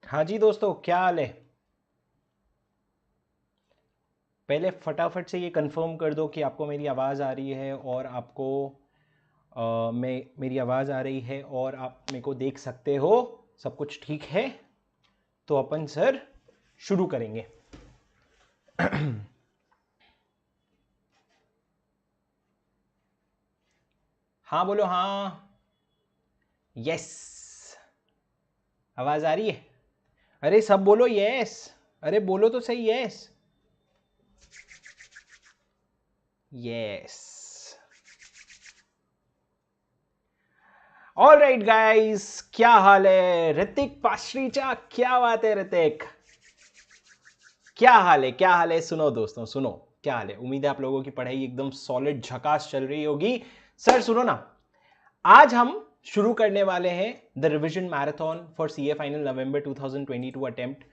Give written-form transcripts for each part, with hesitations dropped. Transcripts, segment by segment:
हाँ जी दोस्तों, क्या हाल है। पहले फटाफट से ये कंफर्म कर दो कि आपको मेरी आवाज़ आ रही है और आपको मेरी आवाज़ आ रही है और आप मेरे को देख सकते हो। सब कुछ ठीक है तो अपन सर शुरू करेंगे। हाँ बोलो हाँ। यस, आवाज़ आ रही है। अरे सब बोलो यस। अरे बोलो तो सही yes. Yes. All right guys, क्या हाल है। ऋतिक पाश्रीचा, क्या बात है ऋतिक। क्या हाल है, क्या हाल है। सुनो दोस्तों सुनो, क्या हाल है। उम्मीद है आप लोगों की पढ़ाई एकदम सॉलिड झकास चल रही होगी। सर सुनो ना, आज हम शुरू करने वाले हैं the revision marathon for CA final November 2022 attempt.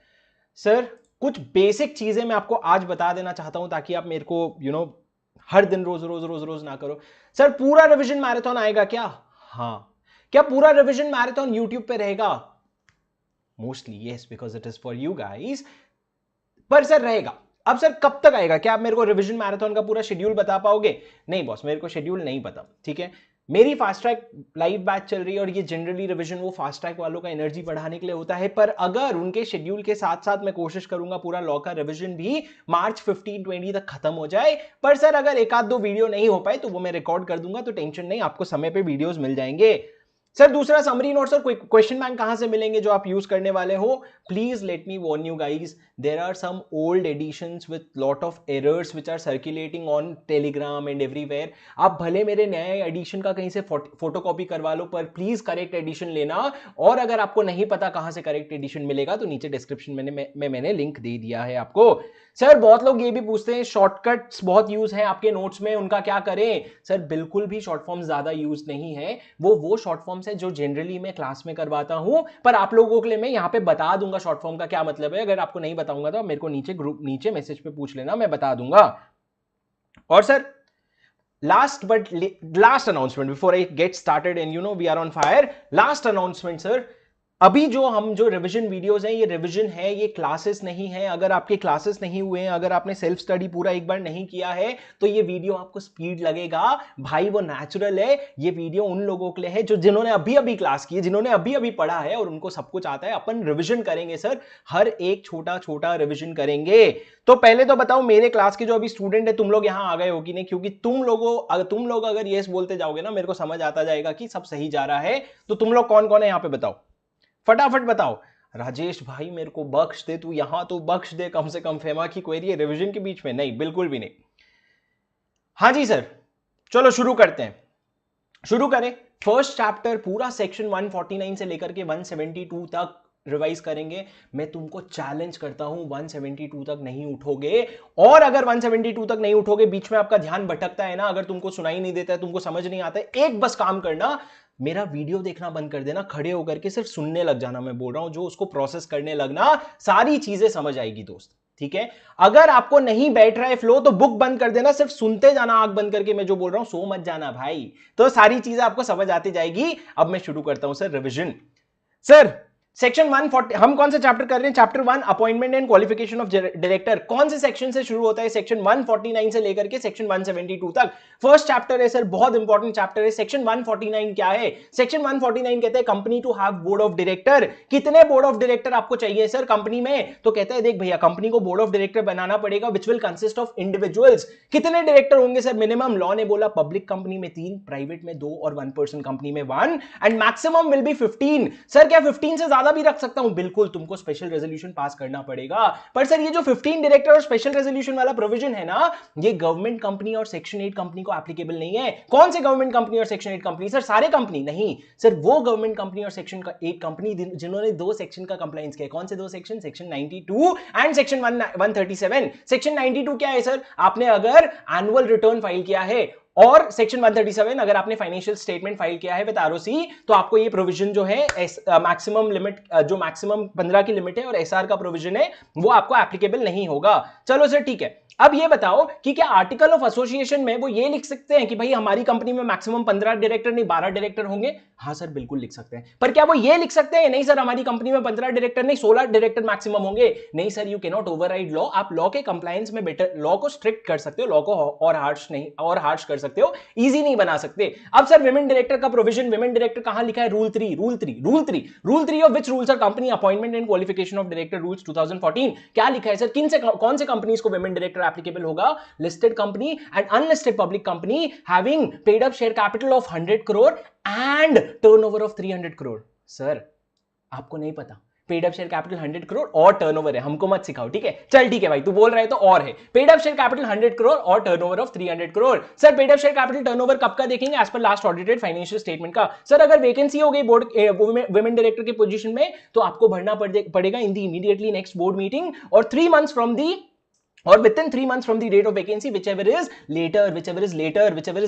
Sir कुछ बेसिक चीजें मैं आपको आज बता देना चाहता हूं ताकि आप मेरे को हर दिन रोज रोज रोज रोज ना करो। सर पूरा रिवीजन मैराथन आएगा क्या? हाँ। क्या पूरा रिवीजन मैराथन यूट्यूब पे रहेगा? Mostly yes, because it is for you guys. पर सर रहेगा। अब सर कब तक आएगा? क्या आप मेरे को रिवीजन मैराथन का पूरा शेड्यूल बता पाओगे? नहीं बॉस, मेरे को शेड्यूल नहीं पता। ठीक है, मेरी फास्ट ट्रैक लाइव बैच चल रही है और ये जनरली रिवीजन वो फास्ट ट्रैक वालों का एनर्जी बढ़ाने के लिए होता है। पर अगर उनके शेड्यूल के साथ साथ मैं कोशिश करूंगा पूरा लॉ का रिवीजन भी मार्च 15-20 तक खत्म हो जाए। पर सर अगर एक आध दो वीडियो नहीं हो पाए तो वो मैं रिकॉर्ड कर दूंगा, तो टेंशन नहीं, आपको समय पे वीडियोस मिल जाएंगे। सर दूसरा summary note, sir question bank कहां से मिलेंगे जो आप यूज करने वाले हो? Please let me Warne you guys, there are some old editions with lot of errors which are circulating on telegram and everywhere. आप भले मेरे नए एडिशन का कहीं से फोटोकॉपी करवा लो, पर प्लीज करेक्ट एडिशन लेना। और अगर आपको नहीं पता कहां से करेक्ट एडिशन मिलेगा तो नीचे डिस्क्रिप्शन में मैंने लिंक दे दिया है आपको। सर बहुत लोग ये भी पूछते हैं शॉर्टकट्स बहुत यूज है आपके नोट्स में, उनका क्या करें? सर बिल्कुल भी शॉर्ट फॉर्म ज्यादा यूज नहीं है। वो शॉर्ट फॉर्म्स है जो जनरली मैं क्लास में करवाता हूं, पर आप लोगों के लिए मैं यहां पे बता दूंगा शॉर्ट फॉर्म का क्या मतलब है। अगर आपको नहीं बताऊंगा तो मेरे को नीचे ग्रुप नीचे मैसेज पे पूछ लेना, मैं बता दूंगा। और sir last announcement before I get started and we are on fire. Last announcement sir, अभी जो रिवीजन वीडियोस हैं ये रिवीजन है, ये क्लासेस नहीं है। अगर आपके क्लासेस नहीं हुए हैं, अगर आपने सेल्फ स्टडी पूरा एक बार नहीं किया है तो ये वीडियो आपको स्पीड लगेगा भाई, वो नेचुरल है। ये वीडियो उन लोगों के लिए है जो जिन्होंने अभी अभी क्लास की है, जिन्होंने अभी अभी पढ़ा है और उनको सब कुछ आता है। अपन रिवीजन करेंगे सर, हर एक छोटा छोटा रिवीजन करेंगे। तो पहले तो बताओ मेरे क्लास के जो अभी स्टूडेंट है, तुम लोग यहां आ गए हो कि नहीं? क्योंकि तुम लोग अगर यस बोलते जाओगे ना, मेरे को समझ आता जाएगा कि सब सही जा रहा है। तो तुम लोग कौन कौन है यहां पे बताओ, फटाफट बताओ। राजेश भाई मेरे को बख्श दे, तू यहां तो बख्श दे कम से कम। फेमा की क्वेरी है रिवीजन के बीच में? नहीं, बिल्कुल भी नहीं। हाँ जी सर, चलो शुरू करते हैं, शुरू करें। फर्स्ट चैप्टर पूरा सेक्शन 149 से लेकर के 172 तक रिवाइज करेंगे। मैं तुमको चैलेंज करता हूं 172 तक नहीं उठोगे, और अगर 172 तक नहीं उठोगे, बीच में आपका ध्यान भटकता है ना, अगर तुमको सुनाई नहीं देता है, तुमको समझ नहीं आता है, एक बस काम करना, मेरा वीडियो देखना बंद कर देना, खड़े होकर के सिर्फ सुनने लग जाना। मैं बोल रहा हूं जो उसको प्रोसेस करने लगना, सारी चीजें समझ आएगी दोस्त। ठीक है, अगर आपको नहीं बैठ रहा है फ्लो तो बुक बंद कर देना, सिर्फ सुनते जाना आंख बंद करके। मैं जो बोल रहा हूं सो मत जाना भाई, तो सारी चीजें आपको समझ आती जाएगी। अब मैं शुरू करता हूं सर रिवीजन। सर सेक्शन 140, हम कौन सा चैप्टर कर रहे हैं? Chapter 1 appointment and qualification of director. कौन से सेक्शन से शुरू होता है? सेक्शन 149 से लेकर के सेक्शन 172 तक फर्स्ट चैप्टर है सर, बहुत इंपॉर्टेंट चैप्टर है। सेक्शन 149 क्या है? सेक्शन 149 कहते हैं company to have board of director. कितने बोर्ड ऑफ डायरेक्टर आपको चाहिए सर कंपनी में? तो कहता है देख भैया, कंपनी को बोर्ड ऑफ डायरेक्टर बनाना पड़ेगा which will consist of individuals. कितने डायरेक्टर होंगे सर मिनिमम? लॉ ने बोला पब्लिक कंपनी में 3, प्राइवेट में 2 और 1% कंपनी में 1, and maximum will be 15। Sir क्या 15 से ज्यादा भी रख सकता हूं? बिल्कुल, तुमको स्पेशल रेजोल्यूशन पास करना पड़ेगा। पर सर ये जो 15 डायरेक्टर और स्पेशल रेजोल्यूशन वाला प्रोविजन है ना, ये गवर्नमेंट कंपनी और सेक्शन 8 कंपनी को एप्लीकेबल नहीं है। कौन से गवर्नमेंट कंपनी और सेक्शन 8 कंपनी? सर सारे कंपनी नहीं सर, वो गवर्नमेंट कंपनी और सेक्शन 8 कंपनी जिन्होंने 2 सेक्शन का कंप्लायंस किया। कौन से 2 section? Section 92 and section 137। Section 92 क्या है सर? आपने अगर एनुअल रिटर्न फाइल किया है और सेक्शन 137 अगर आपने फाइनेंशियल स्टेटमेंट फाइल किया है विद आरओसी तो आपको ये प्रोविजन जो है मैक्सिमम लिमिट जो मैक्सिमम 15 की लिमिट है और एसआर का प्रोविजन है वो आपको एप्लीकेबल नहीं होगा। चलो सर ठीक है, अब ये बताओ कि क्या आर्टिकल ऑफ एसोसिएशन में वो ये लिख सकते हैं कि भाई हमारी कंपनी में मैक्सिमम 15 डायरेक्टर नहीं 12 डायरेक्टर होंगे? हाँ सर बिल्कुल लिख सकते हैं, पर क्या वो ये लिख सकते हैं नहीं सर हमारी कंपनी में 15 डायरेक्टर नहीं 16 डायरेक्टर मैक्सिमम होंगे? नहीं sir, you can not override law. आप लॉ के कंप्लायंस में बेटर लॉ को स्ट्रिक्ट कर सकते हो, लॉ को और हार्श कर सकते हो, इजी नहीं बना सकते। अब सर विमेन डायरेक्टर का प्रोविजन, विमेन डायरेक्टर कहां लिखा है? Rule 3 of which rules are company appointment and qualification of director rules 2014। क्या लिखा है सर? कौन से कंपनीज को विमेन डायरेक्टर एप्लीकेबल होगा? Listed company and unlisted public company having paid up share capital of 100 crore and turnover of 300 crore. Sir आपको नहीं पता, paid up share capital 100 crore और टर्नओवर है, हमको मत सिखाओ ठीक है। चल ठीक है भाई, तू बोल रहा है तो और है, paid up share capital 100 crore और turnover of 300 crore. Sir paid up share capital turnover कब का देखेंगे? एज पर लास्ट ऑडिटेड फाइनेंशियल स्टेटमेंट का। सर अगर वैकेंसी हो गई बोर्ड वुमेन डायरेक्टर की पोजीशन में तो आपको भरना पड़ेगा in the immediately next board meeting और 3 months फ्रॉम दी और within 3 months from the date of vacancy whichever is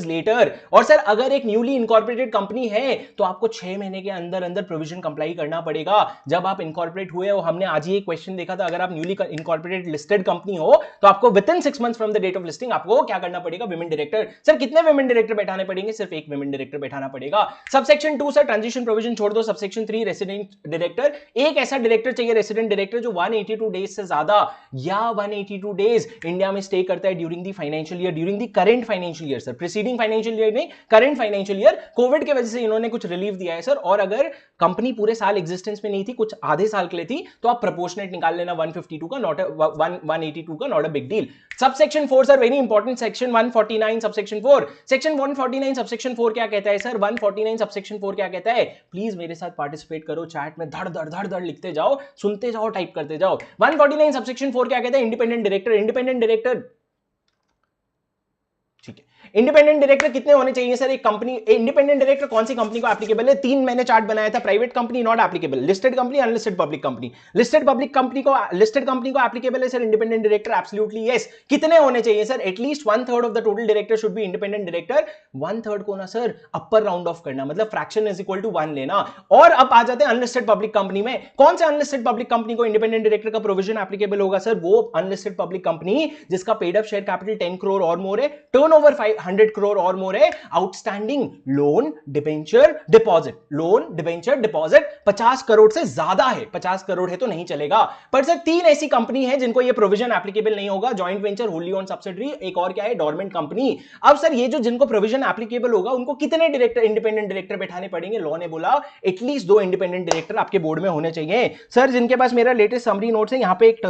later। और सर अगर एक न्यूली इनकॉर्पोरेटेड कंपनी है तो आपको 6 महीने के अंदर अंदर प्रोविजन कंप्लाई करना पड़ेगा। जब आप इनकॉर्पोरेट हुए हो, हमने आज ही एक क्वेश्चन देखा था, अगर आप न्यूली इनकॉर्पोरेटेड लिस्टेड कंपनी हो तो आपको within 6 months from the date of listing आपको क्या करना पड़ेगा? Women director. सर कितने विमेन डायरेक्टर बैठाने पड़ेंगे? सिर्फ एक विमेन डायरेक्टर बैठाना पड़ेगा। सबसेक्शन 2 सर ट्रांजिशन प्रोविजन छोड़ दो। सबसेक्शन 3 रेसिडेंट डायरेक्टर, एक ऐसा डायरेक्टर चाहिए रेसिडेंट डायरेक्टर जो 182 डेज से ज्यादा या 182 डेज इंडिया में स्टे करता है during the financial year, during the current financial year. Sir preceding financial year नहीं, करंट फाइनेंशियल ईयर। कोविड की वजह से इन्होंने कुछ रिलीफ दिया है सर, और अगर कंपनी पूरे साल एग्जिस्टेंस में नहीं थी, कुछ आधे साल के लिए थी, तो आप प्रोपोर्शनेट निकाल लेना 152 का, नॉट 182 का, not a big deal. Subsection 4 sir very important, section 149 subsection 4। Section 149 subsection 4 क्या कहता है सर? 149 सबसेक्शन 4 क्या कहता है? प्लीज मेरे साथ पार्टिसिपेट करो, चैट में धड़ धड़ लिखते जाओ, सुनते जाओ, टाइप करते जाओ। 149 सबसेक्शन 4 क्या कहता है? इंडिपेंडेंट डायरेक्टर, इंडिपेंडेंट डायरेक्टर ठीक है। इंडिपेंडेंट डायरेक्टर कितने होने चाहिए सर? एक कंपनी इंडिपेंडेंट डायरेक्टर कौन सी कंपनी को एप्लीकेबल है? 3 मैंने चार्ट बनाया था, private company not applicable, listed company, unlisted public company. Listed company को एप्लीकेबल है sir independent director, absolutely yes. कितने होने चाहिए sir? At least 1/3 of the total director should be independent director. 1/3 को ना सर अपर राउंड ऑफ करना, मतलब फ्रैक्शन इज इक्वल टू 1 लेना। और अब आ जाते हैं अनलिस्टेड पब्लिक कंपनी में। कौन से अनलिस्टेड पब्लिक कंपनी को इंडिपेंडेंट डायरेक्टर का प्रोविजन एप्लीकेबल होगा सर? वो अनलिस्टेड पब्लिक कंपनी जिसका paid up share capital 10 crore और मोर है, टर्नओवर 100 करोड़ और मोर है, outstanding loan debenture deposit, loan debenture deposit 50 crore से ज्यादा है। 50 करोड़ है तो नहीं चलेगा। पर सर 3 ऐसी कंपनी है जिनको ये प्रोविजन एप्लीकेबल नहीं होगा, joint venture, Holi owned subsidiary, एक और क्या है? Dormant company. अब सर ये जो जिनको प्रोविजन एप्लीकेबल होगा उनको कितने डायरेक्टर, इंडिपेंडेंट डायरेक्टर बैठाने पड़ेंगे? लॉ ने बोला एटलीस्ट 2 इंडिपेंडेंट डायरेक्टर आपके बोर्ड में होने चाहिए। सर जिनके पास मेरा लेटेस्ट समरी नोट्स है, यहां पे एक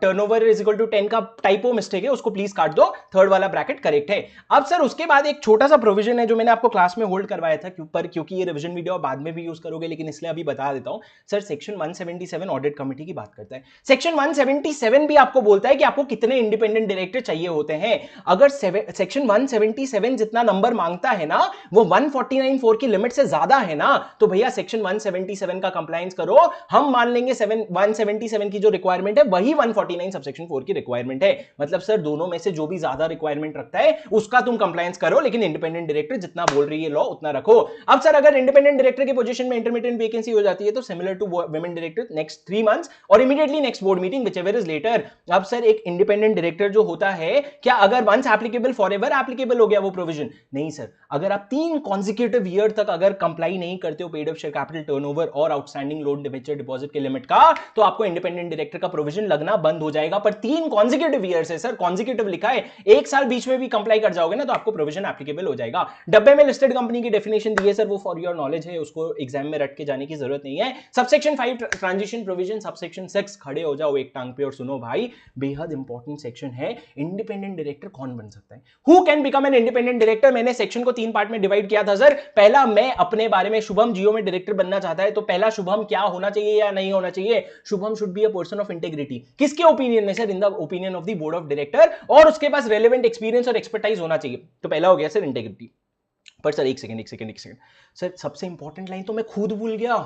टर्नओवर इज इक्वल टू 10 का टाइपो मिस्टेक है, उसको प्लीज काट दो, थर्ड वाला ब्रैकेट करेक्ट है। अब सर उसके बाद एक छोटा सा प्रोविजन है जो मैंने आपको क्लास में होल्ड करवाया था, क्योंकि ये रिवीजन वीडियो बाद में भी यूज करोगे, लेकिन इसलिए अभी बता देता हूं। सर सेक्शन 177 ऑडिट कमेटी की बात करता है। सेक्शन 177 भी आपको बोलता है कि आपको कितने इंडिपेंडेंट डायरेक्टर चाहिए होते हैं। अगर सेक्शन 177 जितना नंबर मांगता है ना, वो 149(4) की लिमिट से ज्यादा है ना, तो भैया सेक्शन 177 का कंप्लायंस करो। हम मान लेंगे 177 की जो रिक्वायरमेंट है वही 149 सबसेक्शन 4 की रिक्वायरमेंट है। मतलब सर दोनों में से जो भी ज्यादा रिक्वायरमेंट रखता है उसका तुम कंप्लायंस करो, लेकिन इंडिपेंडेंट डायरेक्टर जितना बोल रही है लॉ उतना रखो। अब सर अगर इंडिपेंडेंट डायरेक्टर की पोजीशन में इंटरमिटेंट वैकेंसी हो जाती है तो similar to women director next 3 months और immediately next board meeting whichever is later. अब सर एक इंडिपेंडेंट डायरेक्टर जो होता है, क्या अगर वंस एप्लीकेबल फॉरएवर एप्लीकेबल हो गया वो प्रोविजन? नहीं सर, अगर आप 3 कॉन्जिक्यूटिव ईयर तक अगर कंप्लाई नहीं करते हो paid up share capital, turnover और आउटस्टैंडिंग लोन डिबेंचर डिपॉजिट के लिमिट का, तो आपको इंडिपेंडेंट डायरेक्टर का प्रोविजन लगना बंद हो जाएगा। पर 3 कॉन्जिक्यूटिव ईयर्स है सर, कॉन्जिक्यूटिव लिखा है, एक साल बीच में भी कंप्लाई कर जाओगे ना तो आपको प्रोविजन एप्लीकेबल हो जाएगा। डब्बे में लिस्टेड कंपनी की डेफिनेशन दी है सर, वो फॉर योर नॉलेज है, उसको एग्जाम में रट के जाने की जरूरत नहीं है। सबसेक्शन 5 ट्रांजिशन प्रोविजन, सबसेक्शन 6 खड़े हो जाओ एक टांग पे और सुनो भाई, बेहद इंपॉर्टेंट सेक्शन है। इंडिपेंडेंट डायरेक्टर कौन बन सकता है? Who can become an independent director? मैंने सेक्शन को 3 पार्ट में डिवाइड किया था सर। पहला, मैं अपने बारे में, शुभम जियो में डायरेक्टर बनना चाहता है तो पहला शुभम क्या होना चाहिए या नहीं होना चाहिए? Shubham should be a person of integrity. किसके ओपिनियन में sir? In the opinion of the board of director, और उसके पास रेलेवेंट एक्सपीरियंस और एक्सपर्टाइज होना चाहिए। तो पहला हो गया सर इंटेग्रिटी। पर सर एक सेकंड सर, सबसे इंपॉर्टेंट लाइन तो मैं खुद भूल गया।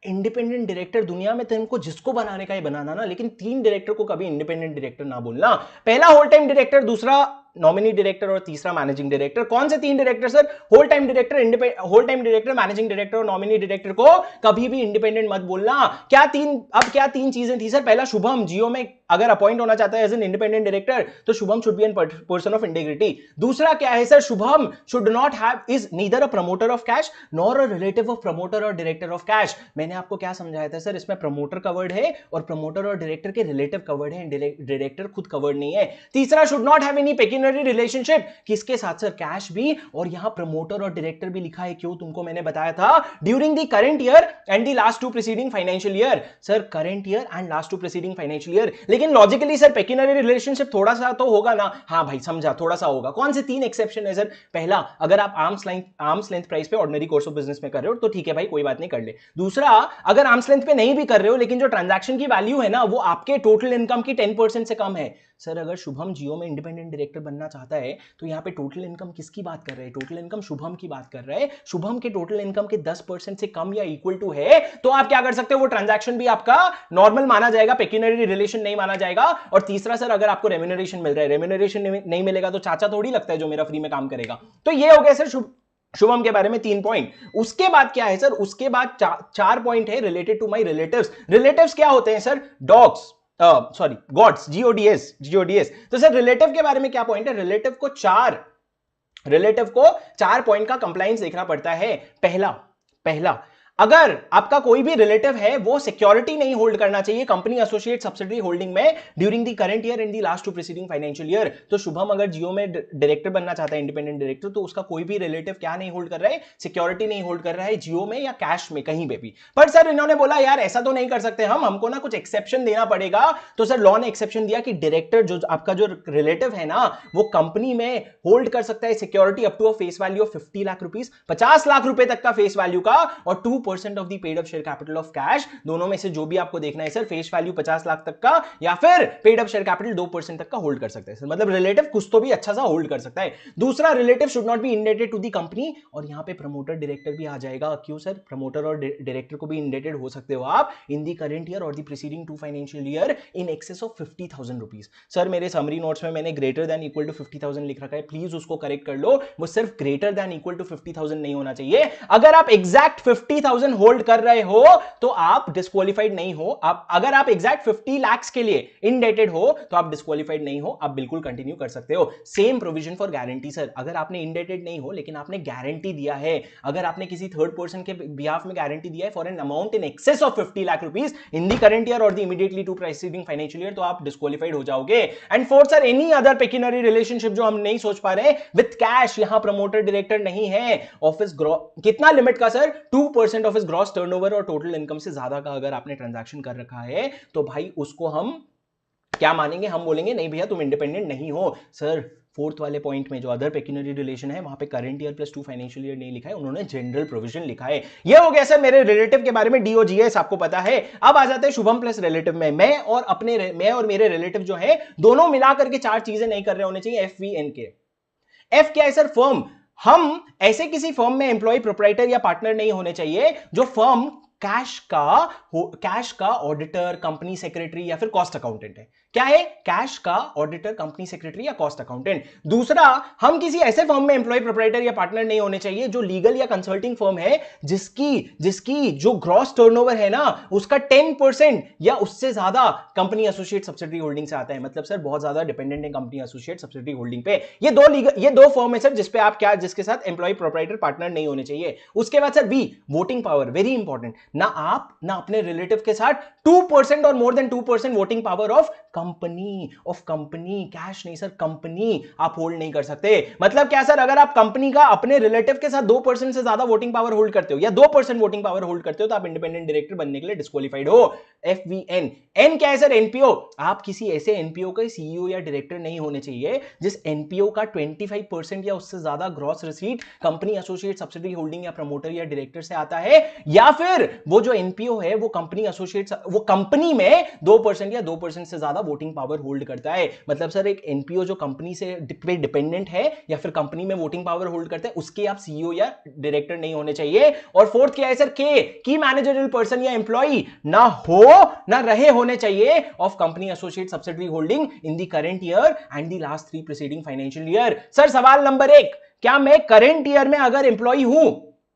इंडिपेंडेंट डायरेक्टर दुनिया में तुमको जिसको बनाने का ही बनाना ना, लेकिन 3 डायरेक्टर को कभी इंडिपेंडेंट डायरेक्टर ना बोलना। पहला होल टाइम डायरेक्टर, दूसरा नॉमिनी डायरेक्टर और तीसरा मैनेजिंग डायरेक्टर। कौन से 3 director sir? Whole time director, managing director और नॉमिनी डायरेक्टर को कभी भी इंडिपेंडेंट मत बोलना। क्या 3 चीजें थी सर? पहला, शुभम जियो में अगर अपॉइंट होना चाहता है एज एन इंडिपेंडेंट डायरेक्टर तो Shubham should be an person of integrity. दूसरा क्या है sir? Shubham should not have is neither a promoter of cash nor a relative of promoter और डायरेक्टर ऑफ कैश। मैंने आपको क्या समझाया था सर? इसमें प्रमोटर कवर्ड है और प्रमोटर और डायरेक्टर के रिलेटिव कवर्ड है, डायरेक्टर खुद कवर्ड नहीं है। तीसरा, should not have any pecuniary relationship, किसके साथ सर? कैश भी, और यहां प्रमोटर और डायरेक्टर भी लिखा है। क्यों? तुमको मैंने बताया था, during the current year and the last 2 preceding financial year. Sir current year and last 2 preceding financial year, लेकिन लॉजिकली सर पेक्यूनियरी रिलेशनशिप थोड़ा सा तो होगा ना? हाँ भाई समझा, थोड़ा सा होगा। कौन से 3 एक्सेप्शन है सर? पहला, अगर आप आर्म्स लेंथ प्राइस पे ऑर्डिनरी कोर्स ऑफ बिजनेस में कर रहे हो तो ठीक है भाई, कोई बात नहीं, कर ले। दूसरा, अगर आर्म्स लेंथ पे नहीं भी कर रहे हो लेकिन जो ट्रांजैक्शन की वैल्यू है ना वो आपके टोटल इनकम की 10% से कम है। सर अगर शुभम जियो में इंडिपेंडेंट डायरेक्टर बनना चाहता है तो यहाँ पे टोटल इनकम किसकी बात कर रहे हैं? टोटल इनकम शुभम की बात कर रहे हैं। शुभम के टोटल इनकम के 10% से कम या इक्वल टू है तो आप क्या कर सकते हो? वो ट्रांजैक्शन भी आपका नॉर्मल माना जाएगा, पेक्यूनियरी रिलेशन नहीं माना जाएगा। और तीसरा सर, अगर आपको रेम्यूनरेशन मिल रहा है, रेम्यूनरेशन नहीं मिलेगा तो चाचा थोड़ी लगता है जो मेरा फ्री में काम करेगा। तो ये हो गया सर शुभम के बारे में 3 पॉइंट। उसके बाद क्या है सर? उसके बाद 4 पॉइंट है related to my relatives. Relatives क्या होते हैं sir? Dogs, sorry gods, G O D S. तो सर रिलेटिव के बारे में क्या पॉइंट है? रिलेटिव को 4 पॉइंट का कंप्लायंस देखना पड़ता है। पहला, अगर आपका कोई भी रिलेटिव है वो सिक्योरिटी नहीं होल्ड करना चाहिए कंपनी एसोसिएट सब्सिडरी होल्डिंग में during the current year and the last 2 preceding financial year. तो शुभम अगर जियो में डायरेक्टर बनना चाहता है, इंडिपेंडेंट डायरेक्टर, तो उसका कोई भी रिलेटिव क्या नहीं होल्ड कर रहा है? सिक्योरिटी नहीं होल्ड कर रहा है जियो में या कैश में, कहीं पे भी। पर सर इन्होंने बोला यार ऐसा तो नहीं कर सकते हमको ना कुछ एक्सेप्शन देना पड़ेगा। तो सर लॉ ने एक्सेप्शन दिया कि डायरेक्टर जो आपका जो रिलेटिव है ना वो कंपनी में होल्ड कर सकता है security up to a face value of 50 lakh rupees, 50 lakh रुपए तक का फेस वैल्यू का, और 2% of the paid up share capital of cash. दोनों में से जो भी आपको देखना है सर, फेस वैल्यू 50 लाख तक का या फिर पेड अप शेयर कैपिटल 2% तक का होल्ड कर सकते हैं सर। मतलब रिलेटिव कुछ तो भी अच्छा सा होल्ड कर सकता है। दूसरा, relative should not be indebted to the company, और यहां पे प्रमोटर डायरेक्टर भी आ जाएगा। क्यों सर? प्रमोटर और डायरेक्टर को भी इंडेटेड हो सकते हो आप इन द करंट ईयर और the preceding 2 financial year in excess of 50,000 rupees. Sir मेरे समरी नोट्स में मैंने ग्रेटर देन इक्वल टू 50,000 लिख रखा है, प्लीज उसको करेक्ट कर लो। वो सिर्फ ग्रेटर देन इक्वल टू 50,000 नहीं होना चाहिए। अगर आप एग्जैक्ट 50,000 होल्ड कर रहे हो तो आप डिस्क्वालिफाइड नहीं हो। अगर आप एग्जैक्ट 50 लाख के लिए इंडेटेड हो तो आप डिस्क्वालिफाइड नहीं हो, आप बिल्कुल कंटिन्यू कर सकते हो। Same provision for guarantee sir, अगर आपने इंडेटेड नहीं हो लेकिन आपने गारंटी दिया है, अगर आपने किसी थर्ड पर्सन के बिहाफ में गारंटी दिया है for an amount in excess of 50 lakh rupees in the current year और the immediately two preceding financial year, तो आप डिस्क्वालिफाइड हो जाओगे। And fourth sir, any other pecuniary relationship जो हम नहीं सोच पा रहे विद कैश, यहां प्रमोटर डायरेक्टर नहीं है, ऑफिस कितना लिमिट का sir? 2% of his gross turnover और टोटल इनकम से ज्यादा का अगर आपने ट्रांजैक्शन कर रखा है तो भाई उसको हम क्या मानेंगे? हम बोलेंगे नहीं भैया तुम इंडिपेंडेंट नहीं हो। सर फोर्थ वाले पॉइंट में जो अदर पेक्यूनियरी रिलेशन है वहां पे current year plus 2 financial year नहीं लिखा है, उन्होंने जनरल प्रोविजन लिखा है। ये हो गया सर मेरे रिलेटिव के बारे में, डीओजीएस आपको पता है। अब आ जाते हैं शुभम प्लस रिलेटिव में। मैं और मेरे रिलेटिव जो है दोनों मिलाकर के 4 चीजें नहीं कर रहे होने चाहिए। FVN के एफ क्या है सर? फर्म। हम ऐसे किसी फर्म में एम्प्लॉय, प्रोप्राइटर या पार्टनर नहीं होने चाहिए जो फर्म कैश का ऑडिटर, कंपनी सेक्रेटरी या फिर कॉस्ट अकाउंटेंट है। क्या है? कैश का ऑडिटर, कंपनी सेक्रेटरी या कॉस्ट अकाउंटेंट। दूसरा, हम किसी ऐसे फर्म में एम्प्लॉय, प्रोप्राइटर या पार्टनर नहीं होने चाहिए जो लीगल या कंसल्टिंग फर्म है जिसकी जो ग्रॉस टर्नओवर है ना उसका 10% या उससे ज्यादा कंपनी एसोसिएट सब्सिडरी होल्डिंग से आता है। मतलब सर बहुत ज्यादा डिपेंडेंट है कंपनी एसोसिएट सब्सिडरी होल्डिंग पे। ये दो फर्म है सर जिसके साथ एम्प्लॉय, प्रोप्राइटर, पार्टनर नहीं होने चाहिए। उसके बाद sir B, voting power, very important. ना आप ना अपने रिलेटिव के साथ 2% और more than 2% voting power of company, cash नहीं सर, कंपनी आप होल्ड नहीं कर सकते। मतलब क्या सर? अगर आप कंपनी का अपने रिलेटिव के साथ 2% से ज्यादा वोटिंग पावर होल्ड करते हो या 2% वोटिंग पावर होल्ड करते हो तो आप इंडिपेंडेंट डायरेक्टर बनने के लिए डिस्क्वालिफाइड हो। FVN। एन क्या है सर? एनपीओ। आप किसी ऐसे एनपीओ का सीईओ या डायरेक्टर नहीं होने चाहिए जिस एनपीओ का 25% या उससे ज्यादा gross receipt company associate subsidiary holding या प्रमोटर या डायरेक्टर से आता है, या फिर वो जो एनपीओ है वो कंपनी एसोसिएट, वो कंपनी में 2% या 2% से ज्यादा वोटिंग पावर होल्ड करता है। मतलब सर एक एनपीओ जो कंपनी से डिपेंडेंट है या फिर कंपनी में वोटिंग पावर होल्ड करता है उसके आप सीईओ या डायरेक्टर नहीं होने चाहिए। और फोर्थ क्या है सर? की मैनेजरियल पर्सन या एम्प्लॉई ना हो ना रहे होने चाहिए of company associate subsidiary holding in the current year and the last 3 preceding financial year. Sir सवाल नंबर 1, क्या मैं करंट ईयर में अगर एम्प्लॉय हूं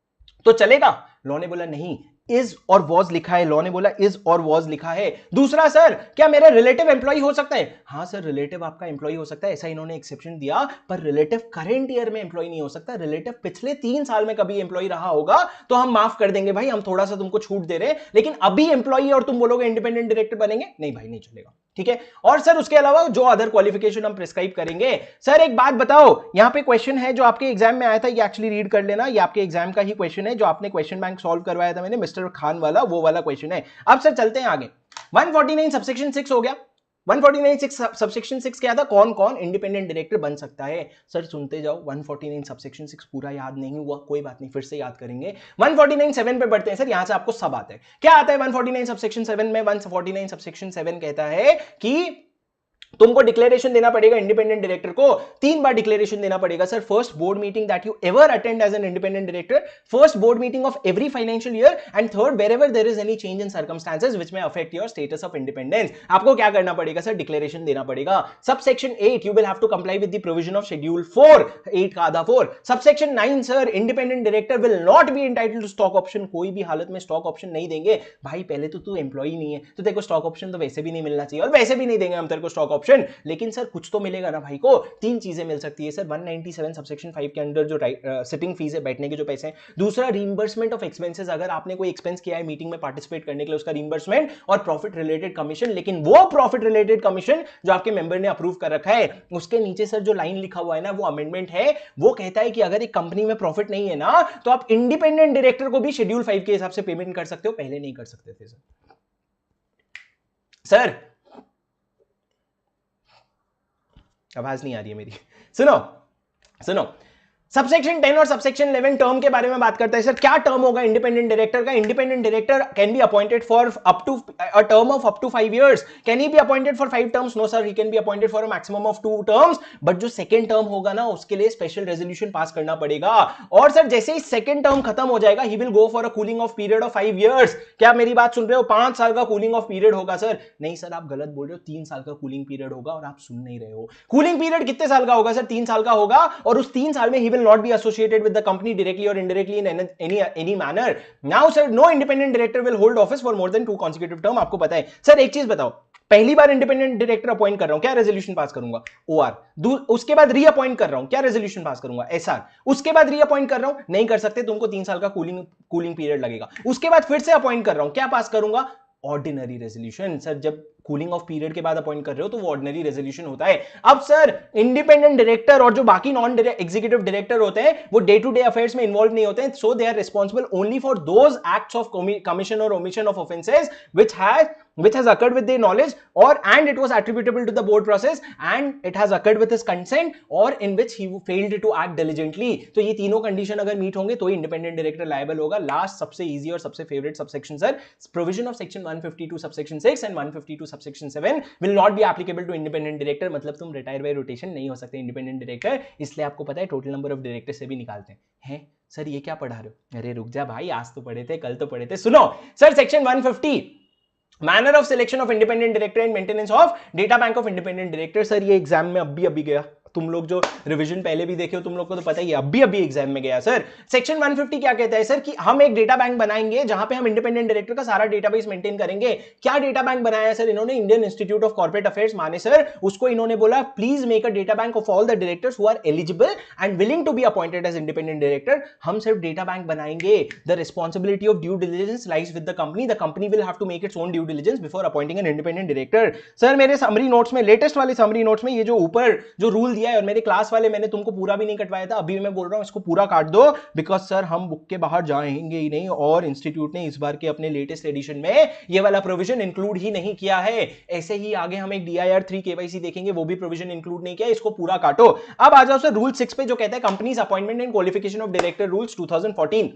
तो चलेगा? लॉ ने बोला नहीं, इज और वॉज लिखा है, लॉ ने बोला इज और वॉज लिखा है। दूसरा, सर क्या मेरा रिलेटिव एम्प्लॉय हो सकता है? हाँ सर, रिलेटिव आपका एम्प्लॉय हो सकता है, ऐसा इन्होंने एक्सेप्शन दिया, पर रिलेटिव करंट ईयर में एम्प्लॉय नहीं हो सकता। रिलेटिव पिछले 3 साल में कभी एम्प्लॉय रहा होगा तो हम माफ कर देंगे भाई, हम थोड़ा सा तुमको छूट दे रहे हैं, लेकिन अभी एम्प्लॉय और तुम बोलोगे इंडिपेंडेंट डायरेक्टर बनेंगे, नहीं भाई नहीं चलेगा, ठीक है। और सर उसके अलावा जो अदर क्वालिफिकेशन हम प्रिस्क्राइब करेंगे। सर एक बात बताओ, यहां पे क्वेश्चन है जो आपके एग्जाम में आया था, ये एक्चुअली रीड कर लेना, ये आपके एग्जाम का ही क्वेश्चन है जो आपने क्वेश्चन बैंक सॉल्व करवाया था मैंने, मिस्टर खान वाला, वो वाला क्वेश्चन है। अब सर चलते हैं आगे। 149 सबसेक्शन 6 हो गया। 149 सबसेक्शन 6 क्या था? कौन कौन इंडिपेंडेंट डायरेक्टर बन सकता है? सर सुनते जाओ, 149 सबसेक्शन 6 पूरा याद नहीं हुआ, कोई बात नहीं, फिर से याद करेंगे। 149 7 पे बढ़ते हैं सर, यहां से आपको सब आता है। क्या आता है 149 सबसेक्शन 7 में? 149 सबसेक्शन 7 कहता है कि तुमको डिक्लेरेशन देना पड़ेगा इंडिपेंडेंट डायरेक्टर को, 3 बार डिक्लेरेशन देना पड़ेगा sir. First board meeting that you ever attend as an independent director, first board meeting of every financial year, and third wherever there is any change in circumstances which may affect your status of independence. आपको क्या करना पड़ेगा sir? Declaration देना पड़ेगा। Subsection 8 you will have to comply with the provision of schedule 4, 8 का आधा 4। Subsection 9 sir, independent director will not be entitled to stock option, कोई भी हालत में स्टॉक ऑप्शन नहीं देंगे। भाई पहले तो तू एम्प्लॉय नहीं है तो तेरे को स्टॉक ऑप्शन तो वैसे भी नहीं मिलना चाहिए, और वैसे भी नहीं देंगे हम तेरे को स्टॉक ऑप्शन, लेकिन सर कुछ तो मिलेगा ना भाई को। 3 चीजें मिल सकती है सर 197 सबसेक्शन 5 के अंदर, जो सिटिंग फीस है, बैठने के जो पैसे हैं। दूसरा, रीइंबर्समेंट ऑफ एक्सपेंसेस, अगर आपने कोई एक्सपेंस किया है मीटिंग में पार्टिसिपेट करने के लिए, उसका रीइंबर्समेंट। और प्रॉफिट रिलेटेड कमीशन, लेकिन वो प्रॉफिट रिलेटेड कमीशन जो आपके मेंबर ने अप्रूव कर रखा है, उसके नीचे सर जो लाइन लिखा हुआ है ना, वो अमेंडमेंट है, वो कहता है कि अगर एक कंपनी में प्रॉफिट नहीं है ना, तो आप इंडिपेंडेंट डायरेक्टर को भी शेड्यूल 5 के हिसाब से पेमेंट कर सकते हो, पहले नहीं कर सकते थे सर। आवाज नहीं आ रही है मेरी, सुनो सुनो। सबसेक्शन 10 और सबसेक्शन 11 टर्म के बारे में बात करता है सर। क्या टर्म होगा इंडिपेंडेंट डायरेक्टर का? Independent director can be appointed for up to a term of up to 5 years। Can he be appointed for 5 terms? No sir, he can be appointed for a maximum of 2 terms, but जो second term होगा ना, उसके लिए special resolution pass करना पड़ेगा। और sir जैसे ही second term खत्म हो जाएगा, ही will go for a cooling off period of 5 years। क्या मेरी बात सुन रहे हो? 5 साल का कूलिंग ऑफ पीरियड होगा सर। नहीं सर, आप गलत बोल रहे हो, 3 साल का कूलिंग पीरियड होगा, और आप सुन नहीं रहे हो। कूलिंग पीरियड कितने साल का होगा सर? 3 साल का होगा, और उस 3 साल में ही will not be associated with the company directly or indirectly in any manner. Now sir, no independent director will hold office for more than 2 consecutive term। आपको पता है सर। एक चीज बताओ, पहली बार इंडिपेंडेंट डायरेक्टर अपॉइंट कर रहा हूं, क्या रेजोल्यूशन पास करूंगा? ओआर। उसके बाद रीअपॉइंट कर रहा हूं, क्या रेजोल्यूशन पास करूंगा? एसआर। उसके बाद रीअपॉइंट कर रहा हूं, नहीं कर सकते, तुमको 3 साल का कूलिंग पीरियड लगेगा। उसके बाद फिर से अपॉइंट कर रहा हूं, क्या पास करूंगा? Ordinary resolution. सर जब कूलिंग ऑफ पीरियड के बाद अपॉइंट कर रहे हो तो वो ऑर्डिनरी रेजोल्यूशन होता है। अब सर इंडिपेंडेंट डायरेक्टर और जो बाकी नॉन एग्जीक्यूटिव डायरेक्टर होते हैं, वो डे टू डे अफेयर्स में इन्वॉल्व नहीं होते हैं, so they are responsible only for those acts of commission और omission of offences which has occurred with their knowledge and it was attributable to the board process and it has occurred with his consent or in which he failed to act diligently। तो ये तीनों condition अगर meet होंगे तो ही independent director liable होगा। Last सबसे easy और सबसे favourite subsection sir, provision of section 152 subsection 6 and 152 subsection 7 will not be applicable to independent director. मतलब तुम रिटायर बाय रोटेशन नहीं हो सकते इंडिपेंडेंट डायरेक्टर, इसलिए आपको पता है टोटल नंबर ऑफ डायरेक्टर से भी निकालते हैं। सर ये क्या पढ़ा रहे हो? अरे रुक जा भाई, आज तो पढ़े थे, कल तो पढ़े थे। सुनो sir, section 150 manner of selection of independent director and maintenance of data bank of independent director. Sir ये एग्जाम में अभी गया, तुम लोग जो रिवीजन पहले भी देखे हो तुम लोग को तो पता ही है, अभी एग्जाम में गया सर। सेक्शन 150 क्या कहता है सर? कि हम एक डेटा बैंक बनाएंगे जहां पे हम इंडिपेंडेंट डायरेक्टर का सारा डेटाबेस मेंटेन करेंगे। क्या डेटा बैंक बनाया है सर इन्होंने? Indian institute of corporate affairs माने सर, उसको इन्होंने बोला please make a data bank of all the directors who are eligible and willing to be appointed as independent director. हम सिर्फ डेटा बैंक बनाएंगे, the responsibility of due diligence lies with the company, the company will have to make its own due diligence before appointing an independent director. Sir मेरे summary notes में, latest वाले summary notes में, ये जो ऊपर जो rule दिया है, और मेरे क्लास वाले मैंने तुमको पूरा भी नहीं कटवाया था, अभी मैं बोल रहा हूं इसको पूरा काट दो, बिकॉज सर हम बुक के बाहर जाएंगे ही नहीं, और इंस्टीट्यूट ने इस बार के अपने लेटेस्ट एडिशन में ये वाला प्रोविजन इंक्लूड ही नहीं किया है। ऐसे ही आगे हम एक DIR 3 KYC देखेंगे, वो भी प्रोविजन इंक्लूड नहीं किया, इसको पूरा काटो। अब आ जाओ सर रूल 6 पे, जो कहता है companies appointment and qualification of director rules 2014।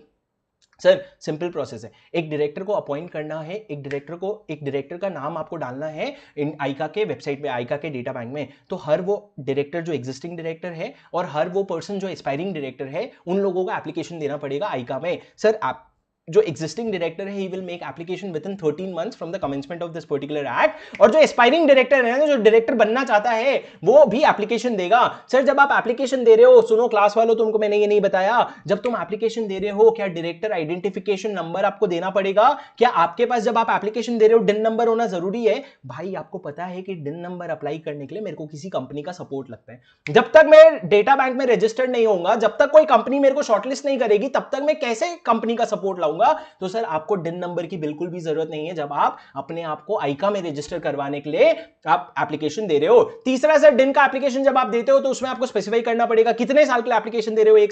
Sir simple process है, एक डायरेक्टर को अपॉइंट करना है, एक डायरेक्टर का नाम आपको डालना है इन आईका के वेबसाइट पे, आईका के डेटा बैंक में। तो हर वो डायरेक्टर जो एग्जिस्टिंग डायरेक्टर है और हर वो पर्सन जो एस्पायरिंग डायरेक्टर है, उन लोगों को एप्लीकेशन देना पड़ेगा आईका में। सर आप जो एग्जिस्टिंग डायरेक्टर है, he will make application with in 13 months from the commencement of this particular act. और जो एस्पायरिंग डायरेक्टर है, जो डायरेक्टर बनना चाहता है, वो भी एप्लीकेशन देगा। सर जब आप एप्लीकेशन दे रहे हो, सुनो क्लास वालों, तुमको मैंने ये नहीं बताया, जब तुम एप्लीकेशन दे रहे हो, क्या डायरेक्टर आइडेंटिफिकेशन नंबर आपको देना पड़ेगा? क्या आपके पास जब आप एप्लीकेशन दे रहे हो डिन नंबर होना जरूरी है? भाई आपको पता है कि डिन नंबर अप्लाई करने के लिए मेरे को किसी कंपनी का सपोर्ट लगता है। जब तक मैं डेटा बैंक में रजिस्टर्ड नहीं होऊंगा, जब तक कोई कंपनी मेरे को शॉर्टलिस्ट नहीं करेगी, तब तक मैं कैसे कंपनी का सपोर्ट लाऊंगा? तो सर आपको डिन नंबर की बिल्कुल भी जरूरत नहीं है जब आप अपने आप को आईका में रजिस्टर करवाने के लिए आप एप्लीकेशन दे रहे हो। तीसरा सर, डिन का एप्लीकेशन जब आप देते हो तो उसमें आपको स्पेसिफाई करना पड़ेगा कितने साल के लिए एप्लीकेशन दे रहे हो, 1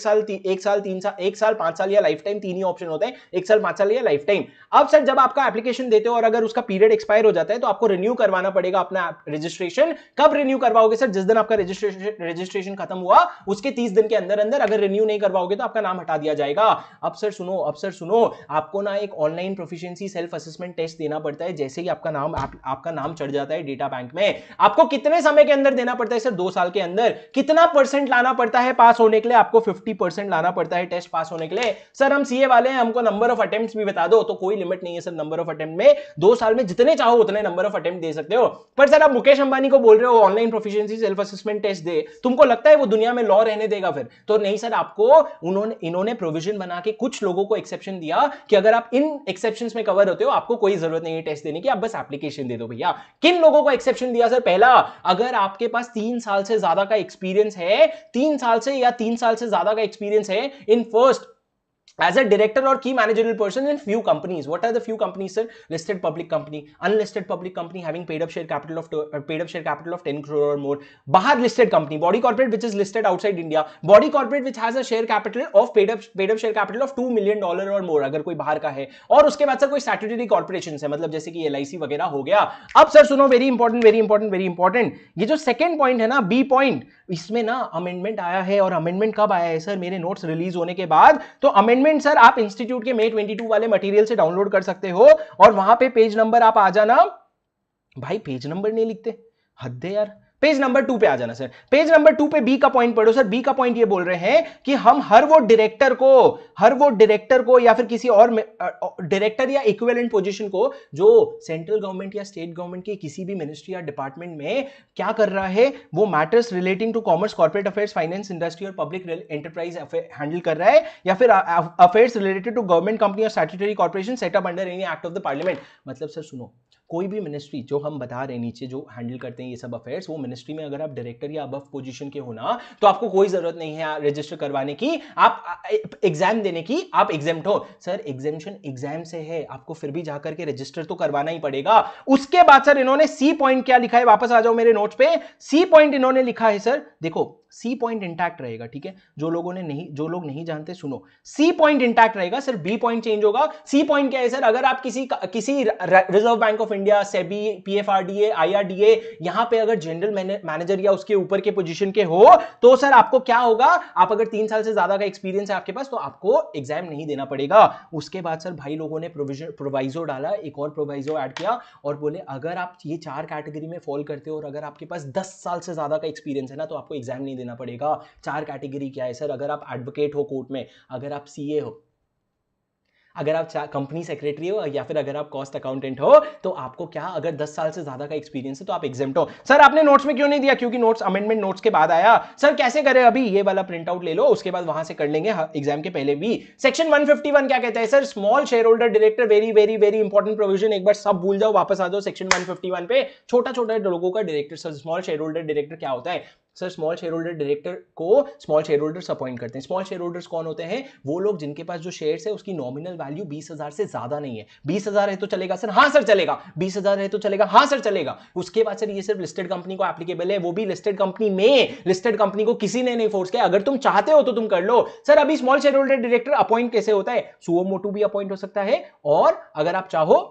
साल 5 साल या लाइफ टाइम, 3 ही ऑप्शन होते हैं, 1 साल 5 साल या लाइफ टाइम। अब सर जब आपका एप्लीकेशन देते हो और अगर उसका पीरियड एक्सपायर हो जाता है तो आपको रिन्यू करवाना पड़ेगा अपना रजिस्ट्रेशन। कब रिन्यू करवाओगे सर? जिस दिन आपका रजिस्ट्रेशन खत्म हुआ उसके 30 दिन के अंदर अंदर अगर रिन्यू नहीं करवाओगे तो आपका नाम हटा दिया जाएगा। अब सर सुनो, आपको ना एक online proficiency self assessment test देना पड़ता है। जैसे ही आपका नाम चढ़ जाता है डेटा बैंक में, आपको कितने समय के अंदर देना पड़ता है सर? 2 साल के अंदर। कितना परसेंट लाना पड़ता है पास होने के लिए? आपको 50% लाना पड़ता है टेस्ट पास होने के लिए। सर हम सीए वाले हैं, हमको नंबर ऑफ अटेम्प्ट्स भी बता दो। तो कोई लिमिट नहीं है सर नंबर ऑफ अटेम्प्ट में, 2 साल में जितने चाहो उतने नंबर ऑफ अटेम्प्ट दे सकते हो। पर सर आप मुकेश अंबानी को बोल रहे हो online proficiency self assessment test दे, तुमको लगता है वो दुनिया में लॉ रहने देगा फिर? तो नहीं सर, आपको इन्होंने प्रोविजन बना के कुछ लोगों को एक्सेप्शन दिया कि अगर आप इन एक्सेप्शंस में कवर होते हो आपको कोई जरूरत नहीं है टेस्ट देने की, आप बस एप्लीकेशन दे दो भैया। किन लोगों को एक्सेप्शन दिया सर? पहला, अगर आपके पास 3 साल से ज्यादा का एक्सपीरियंस है, 3 साल से या 3 साल से ज्यादा का एक्सपीरियंस है in first as a director or key managerial person in few companies. What are the few companies sir? Listed public company, unlisted public company having paid up share capital of 10 crore or more, bahar listed company, body corporate which is listed outside India, body corporate which has a share capital of paid up share capital of $2 million or more, अगर कोई बाहर का है। और उसके बाद sir कोई statutory corporations है, मतलब जैसे कि LIC वगैरह हो गया। अब सर सुनो, वेरी इंपॉर्टेंट, ये जो सेकंड पॉइंट है ना, बी पॉइंट, इसमें ना अमेंडमेंट आया है। और अमेंडमेंट कब आया है सर? मेरे नोट्स रिलीज होने के बाद। तो अमेंडमेंट सर आप इंस्टीट्यूट के May 22 वाले मटेरियल से डाउनलोड कर सकते हो और वहां पे पेज नंबर आप आ जाना। भाई पेज नंबर नहीं लिखते, हद है यार। पेज नंबर 2 पे आ जाना सर। पेज नंबर 2 पे बी का पॉइंट पढ़ो सर। बी का पॉइंट ये बोल रहे हैं कि हम हर वो डायरेक्टर को या फिर किसी और डायरेक्टर या इक्विवेलेंट पोजीशन को जो सेंट्रल गवर्नमेंट या स्टेट गवर्नमेंट की किसी भी मिनिस्ट्री या डिपार्टमेंट में क्या कर रहा है, वो matters relating to commerce, corporate affairs, finance, industry और पब्लिक एंटरप्राइज हैंडल कर रहा है, या फिर affairs related to government company और statutory corporation set up under any act of the parliament. मतलब सर सुनो, कोई भी मिनिस्ट्री जो हम बता रहे हैं नीचे जो हैंडल करते हैं ये सब अफेयर्स, वो मिनिस्ट्री में अगर आप डायरेक्टर या अबव पोजीशन के हो ना, तो आपको कोई जरूरत नहीं है रजिस्टर करवाने की, आप एग्जाम देने की, आप एग्जाम्प्ट हो। सर एग्जामिशन एग्जाम से है, आपको फिर भी जाकर के रजिस्टर तो करवाना ही पड़ेगा। उसके बाद सर इन्होंने सी पॉइंट क्या लिखा है, वापस आ जाओ मेरे नोट्स पे। सी पॉइंट इन्होंने लिखा है सर, देखो सी पॉइंट इंटैक्ट रहेगा, ठीक है? जो लोग नहीं जानते सुनो, सी पॉइंट इंटैक्ट रहेगा सर, बी पॉइंट चेंज होगा। सी पॉइंट क्या है सर? अगर आप किसी reserve bank of India, SEBI, PFRDA, IRDA, यहां पे अगर जनरल मैनेजर या उसके ऊपर के पोजीशन के हो, तो सर आपको क्या होगा, आप अगर 3 साल से ज्यादा का एक्सपीरियंस है आपके पास, तो आपको एग्जाम नहीं देना पड़ेगा। उसके बाद सर भाई लोगों ने प्रोवाइजो डाला, एक और प्रोवाइजो ऐड किया और बोले अगर आप ये 4 कैटेगरी में फॉल करते हो और अगर आपके पास 10 साल से ज्यादा का एक्सपीरियंस है ना, तो आपको एग्जाम नहीं देना पड़ेगा। 4 कैटेगरी क्या है सर? अगर आप एडवोकेट हो कोर्ट में, अगर आप सीए हो, अगर आप कंपनी सेक्रेटरी हो, या फिर अगर आप कॉस्ट अकाउंटेंट हो, तो आपको क्या, अगर 10 साल से ज्यादा का एक्सपीरियंस है तो आप एग्जाम्प्ट हो। सर आपने नोट्स में क्यों नहीं दिया? क्योंकि नोट्स अमेंडमेंट नोट्स के बाद आया। सर कैसे करें? अभी ये वाला प्रिंट आउट ले लो, उसके बाद वहां से कर लेंगे एग्जाम के पहले भी। सेक्शन 151 क्या कहता है sir? Small share holder director, very important provision, एक बार सब भूल जाओ, वापस आ जाओ सेक्शन 151 पे। छोटा लोगों का director sir, small share holder director क्या होता है sir? Small share holder director को स्मॉल शेयर होल्डर्स अपॉइंट करते हैं। स्मॉल शेयर होल्डर्स कौन होते हैं? वो लोग जिनके पास जो शेयर्स है उसकी नॉमिनल वैल्यू 20,000 से ज्यादा नहीं है। 20,000 है तो चलेगा सर? हाँ सर चलेगा। 20,000 है तो चलेगा? हाँ सर चलेगा। उसके बाद सर ये सिर्फ लिस्टेड कंपनी को एप्लीकेबल है, वो भी लिस्टेड कंपनी में। लिस्टेड कंपनी को किसी ने नहीं फोर्स किया, अगर तुम चाहते हो तो तुम कर लो। सर अभी small share holder director appoint कैसे होता है? सुओ मोटू भी अपॉइंट हो सकता है, और अगर आप चाहो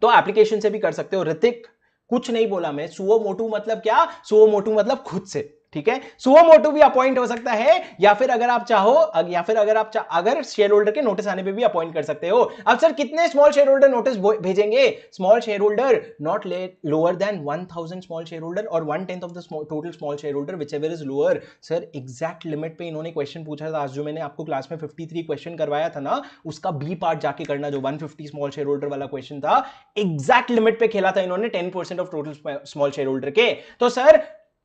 तो एप्लीकेशन से भी कर सकते हो। ऋतिक कुछ नहीं बोला मैं। सुओ मोटू मतलब क्या? सुओ मोटू मतलब खुद से, ठीक है, सुओ मोटो भी अपॉइंट हो सकता है, या फिर अगर आप चाहो, अगर शेयर होल्डर के नोटिस आने पे भी अपॉइंट कर सकते हो। अब सर कितने स्मॉल शेयर होल्डर नोटिस भेजेंगे? Small share holder not lower than 1000 small share holder और 1/10 of the total small share holder whichever is lower. Sir exact limit पे इन्होंने क्वेश्चन पूछा था आज, जो मैंने आपको क्लास में 53 क्वेश्चन करवाया था ना, उसका बी पार्ट जाके करना, जो 150 स्मॉल शेयर होल्डर वाला क्वेश्चन था, एग्जैक्ट लिमिट पे खेला था इन्होंने 10% of total small share holder के। तो सर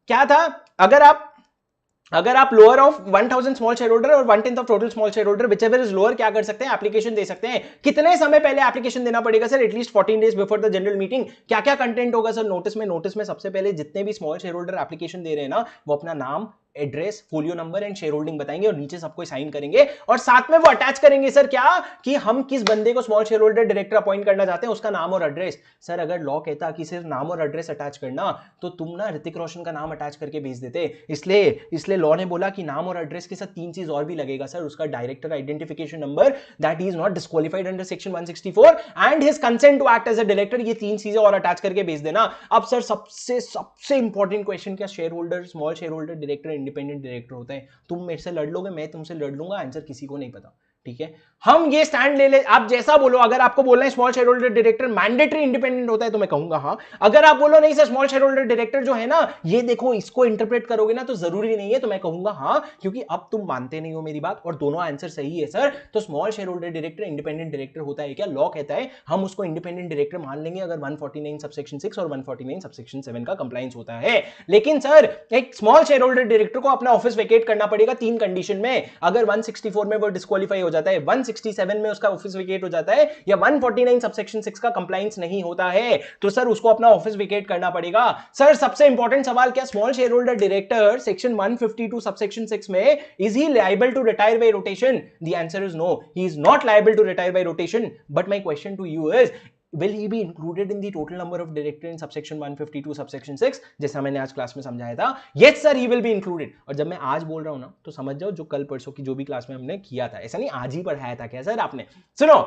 क्या था, अगर आप lower of 1000 small share holder और 1/10 of total small share holder whichever is lower, क्या कर सकते हैं? एप्लीकेशन दे सकते हैं। कितने समय पहले एप्लीकेशन देना पड़ेगा sir? At least 14 days before the general meeting. क्या क्या कंटेंट होगा सर नोटिस में सबसे पहले जितने भी स्मॉल शेयर होल्डर एप्लीकेशन दे रहे हैं ना, वो अपना नाम, address, folio number and share holding बताएंगे और नीचे सबको साइन करेंगे और साथ में वो अटैच करेंगे सर क्या, कि हम किस बंदे को small share holder director appoint करना चाहते हैं, उसका नाम और एड्रेस। सर अगर लॉ कहता कि सिर्फ नाम और एड्रेस अटैच करना, तो तुम ना ऋतिक रोशन का नाम अटैच करके भेज देते। इसलिए लॉ ने बोला कि नाम और एड्रेस के साथ 3 चीज और भी लगेगा सर, उसका director identification number, that he is not disqualified under section 164 and his consent to act as a director. ये 3 चीजें और अटैच करके भेज देना। अब सर सबसे इंपॉर्टेंट क्वेश्चन, क्या share holder, small share holder director independent director होता है? तुम मेरे से लड़ लोगे, मैं तुमसे लड़ लूंगा, आंसर किसी को नहीं पता। ठीक है, हम ये स्टैंड ले आप जैसा बोलो। अगर आपको बोलना है small share holder director mandatory independent होता है, तो मैं कहूंगा हाँ। अगर आप बोलो नहीं sir small share holder director जो है ना, ये देखो इसको इंटरप्रेट करोगे ना तो जरूरी नहीं है, तो मैं कहूंगा हाँ, क्योंकि अब तुम मानते नहीं हो मेरी बात और दोनों आंसर सही है सर। तो small share holder director independent director होता है क्या? लॉ कहता है हम उसको इंडिपेंडेंट डायरेक्टर मान लेंगे अगर 149 सबसेक्शन 6 और 149 सबसेक्शन 7 का कंप्लायंस होता है। लेकिन सर एक स्मॉल शेयर होल्डर डायरेक्टर को अपना ऑफिस वेकेट करना पड़ेगा 3 कंडीशन में। अगर 164 में वो डिस्क्वालीफाई हो जाता है, 167 में उसका ऑफिस वेकेट हो जाता है, या 149 सबसेक्शन 6 का कंप्लायंस नहीं होता है, तो सर उसको अपना ऑफिस वेकेट करना पड़ेगा। सर सबसे इंपॉर्टेंट सवाल, क्या small share holder director section 152 subsection 6 में is he liable to retire by rotation? The answer is no, he is not liable to retire by rotation. But my question to you is, will he be included in the total number of director in subsection 152 subsection 6, जैसा मैंने आज class में समझाया था? yes sir he will be included। और जब मैं आज बोल रहा हूं ना, तो समझ जाओ जो कल परसों की जो भी क्लास में हमने किया था, ऐसा नहीं आज ही पढ़ाया था क्या सर आपने? सुनो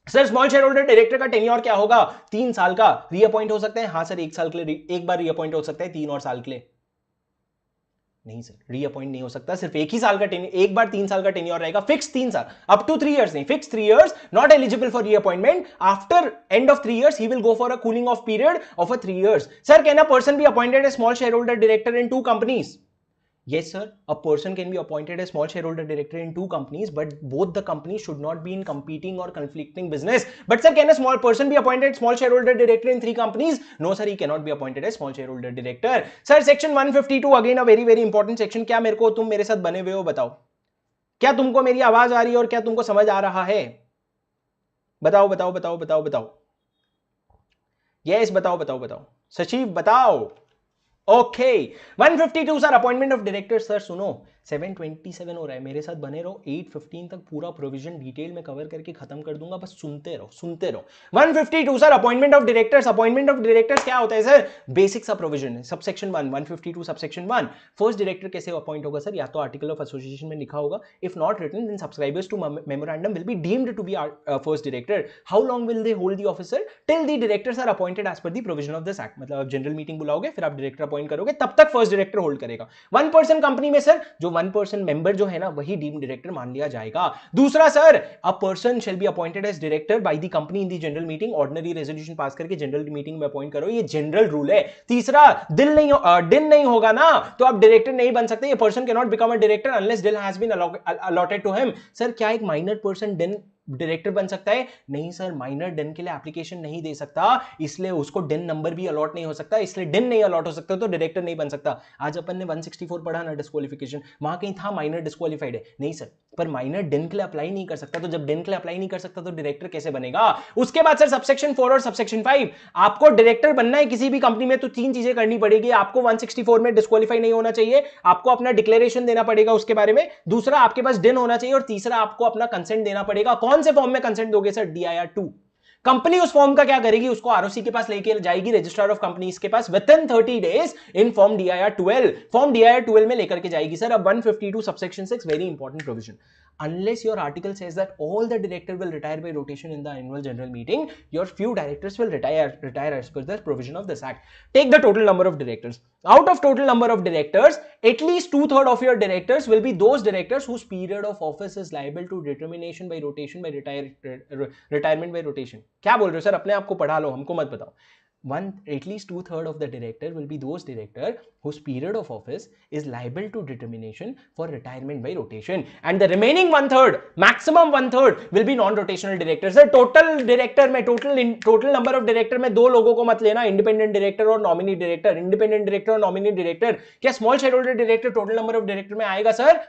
sir, small share holder director का टेन्योर क्या होगा? 3 साल का। रीअपॉइंट हो सकते हैं? हाँ सर 1 साल के लिए, एक बार रीअपॉइंट हो सकता है, 3 और साल के लिए नहीं सर, रीअपॉइंट नहीं हो सकता, सिर्फ एक ही साल का टेन्योर, एक बार 3 साल का टेन्योर रहेगा, फिक्स 3 साल, अप टू 3 इयर्स नहीं, fix 3 years, not eligible for reappointment. After end of 3 years he will go for a cooling off period of a 3 years. Sir can a person be appointed as small share holder director in 2 companies? Yes, sir. A person can be appointed as small shareholder director in 2 companies, but both the companies should not be in competing or conflicting business. But sir, can a small person be appointed small shareholder director in 3 companies? No, sir, he cannot be appointed as small shareholder director. Sir, section 152 again a very very important section. क्या तुम मेरे साथ बने हुए हो? बताओ, क्या तुमको मेरी आवाज आ रही है और क्या तुमको समझ आ रहा है? बताओ बताओ बताओ बताओ बताओ। यस बताओ सचिव बताओ। Okay 152 sir appointment of director. Sir सुनो 727 हो रहा है, मेरे साथ बने रहो, 815 तक पूरा प्रोविजन डिटेल में कवर करके खत्म कर दूंगा, बस सुनते रहो 152 sir appointment of directors. Appointment of directors क्या होता है सर? बेसिक सा प्रोविजन है, सबसेक्शन 1 152 सबसेक्शन 1। फर्स्ट डायरेक्टर कैसे अपॉइंट होगा सर? या तो आर्टिकल ऑफ एसोसिएशन में लिखा होगा, if not written then subscribers to memorandum will be deemed to be first director. How long will they hold the office sir? Till the directors are appointed as per the provision of this act. मतलब आप general meeting बुलाओगे, फिर आप director appoint करोगे, तब तक first director hold करेगा। 1% company में sir जो 1% मेंबर जो है ना, वही डीम्ड डायरेक्टर मान लिया जाएगा। दूसरा sir, a person shall be appointed as director by the company in the general meeting. Ordinary resolution pass करके जनरल मीटिंग में अपॉइंट करो, ये जनरल रूल है। तीसरा, डिल नहीं होगा ना, तो आप डायरेक्टर नहीं बन सकते। ये person can not become a director unless DIN has been allotted to him. Sir क्या एक माइनर पर्सन डिन डायरेक्टर बन सकता है? नहीं सर, माइनर डेन के लिए एप्लीकेशन नहीं दे सकता, इसलिए उसको डेन नंबर भी अलॉट नहीं हो सकता, इसलिए डेन नहीं अलॉट हो सकता तो डायरेक्टर नहीं बन सकता। आज अपन ने 164 पढ़ा ना डिस्क्वालिफिकेशन, वहां कहीं था माइनर डिस्क्वालिफाइड है? नहीं सर, पर माइनर डेन के लिए अप्लाई नहीं कर सकता, तो जब डेन के लिए अप्लाई नहीं कर सकता तो डायरेक्टर कैसे बनेगा? उसके बाद सर सबसेक्शन 4 और सबसेक्शन 5, आपको डायरेक्टर बनना है किसी भी कंपनी में तो 3 चीजें करनी पड़ेगी। आपको 164 में डिस्क्वालीफाई नहीं होना चाहिए, आपको अपना डिक्लेरेशन देना पड़ेगा उसके बारे में, दूसरा आपके पास डेन होना चाहिए, और तीसरा आपको अपना कंसेंट देना पड़ेगा। कौन से फॉर्म में कंसेंट दोगे सर? DIR 2। कंपनी उस फॉर्म का क्या करेगी? उसको आरओसी के पास लेके जाएगी, रजिस्ट्रार ऑफ कंपनीज के पास, within 30 days in form DIR 12। Form DIR 12 में लेकर के जाएगी सर। अब 152 subsection 6 very important provision. unless your article says that all the director will retire by rotation in the annual general meeting, your few directors will retire as per the provision of this act. Take the total number of directors. Out of total number of directors, at least 2/3 of your directors will be those directors whose period of office is liable to determination by rotation by retirement by rotation. क्या बोल रहे हो sir? अपने आप को पढ़ा लो, हमको मत बताओ. At least 2/3 of the director will be those director whose period of office is liable to determination for retirement by rotation, and the remaining 1/3, maximum 1/3 will be non-rotational directors. Sir total director में total number of director में दो लोगों को मत लेना, independent director और nominee director. Independent director और nominee director, क्या small shareholder director total number of director में आएगा सर?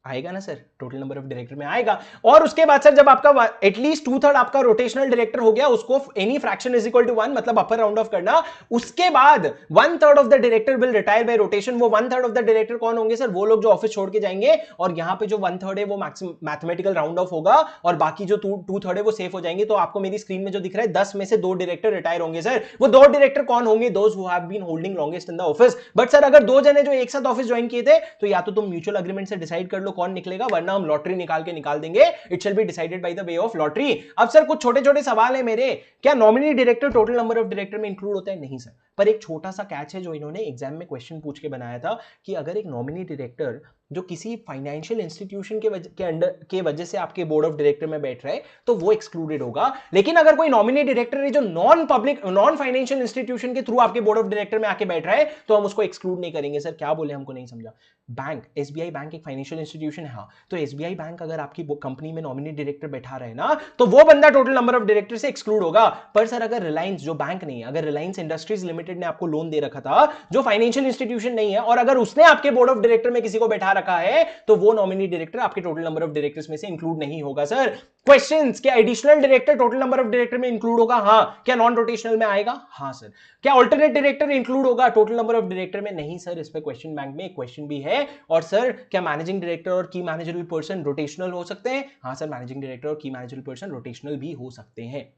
आएगा ना sir, total number of director में आएगा. और उसके बाद सर जब आपका एटलीस्ट 2/3 आपका रोटेशनल डायरेक्टर हो गया, उसको any fraction is equal to 1 मतलब अपर राउंड ऑफ करना. उसके बाद 1/3 of the director will retire by rotation. वो 1/3 ऑफ द डायरेक्टर कौन होंगे सर? वो लोग जो ऑफिस छोड़ के जाएंगे, और यहां पे जो 1/3 है वो मैथमेटिकल राउंड ऑफ होगा, और बाकी जो 2/3 है वो सेफ हो जाएंगे. तो आपको मेरी स्क्रीन में जो दिख रहा है 10 में से 2 डायरेक्टर रिटायर होंगे सर. वो 2 डायरेक्टर कौन होंगे? Those who have been holding longest in the office. But sir अगर 2 जने जो एक साथ ऑफिस ज्वाइन किए थे, तो या तो तुम म्यूचुअल एग्रीमेंट से डिसाइड कर लो कौन निकलेगा, वरना हम लॉटरी निकाल देंगे. It shall be decided by the way of lottery. अब सर कुछ छोटे छोटे सवाल है मेरे. क्या nominee director total number of director में इंक्लूड होता है? नहीं सर. पर एक छोटा सा कैच है जो इन्होंने एग्जाम में क्वेश्चन पूछ के बनाया था, कि अगर एक नॉमिनी डायरेक्टर जो किसी फाइनेंशियल इंस्टीट्यूशन के वजह से आपके बोर्ड ऑफ डायरेक्टर में बैठ रहा है, तो वो एक्सक्लूडेड होगा. लेकिन अगर कोई नॉमिनी डायरेक्टर है जो नॉन फाइनेंशियल इंस्टीट्यूशन के थ्रू आपके बोर्ड ऑफ डायरेक्टर में आके बैठ रहा है, तो हम उसको एक्सक्लूड नहीं करेंगे. सर क्या बोले, हमको नहीं समझा. बैंक, एसबीआई बैंक एक फाइनेंशियल इंस्टीट्यूशन है. हाँ, तो एसबीआई बैंक अगर आपकी कंपनी में नॉमिनी डायरेक्टर बैठा रहे ना, तो वो बंदा टोटल नंबर ऑफ डायरेक्टर से एक्सक्लूड होगा. पर सर अगर रिलायंस, जो बैंक नहीं है, अगर रिलायंस इंडस्ट्रीज लिमिटेड ने आपको लोन दे रखा था, जो फाइनेंशियल इंस्टीट्यूशन नहीं है, और अगर उसने आपके बोर्ड ऑफ डायरेक्टर में किसी को बैठा रखा है, तो वो नॉमिनी डायरेक्टर आपके टोटल नंबर ऑफ डायरेक्टर्स में से इंक्लूड नहीं होगा. सर क्वेश्चंस, क्या additional director total number of director में इंक्लूड होगा? हाँ. क्या नॉन रोटेशनल में आएगा? हाँ सर. क्या अल्टरनेट डायरेक्टर इंक्लूड होगा टोटल नंबर ऑफ डायरेक्टर में? नहीं सर. इस पे क्वेश्चन बैंक में एक क्वेश्चन भी है. और सर क्या मैनेजिंग डायरेक्टर और की मैनेजरल पर्सन रोटेशनल हो सकते हैं? हाँ सर, मैनेजिंग डायरेक्टर और की मैनेजरल पर्सन रोटेशनल भी हो सकते हैं.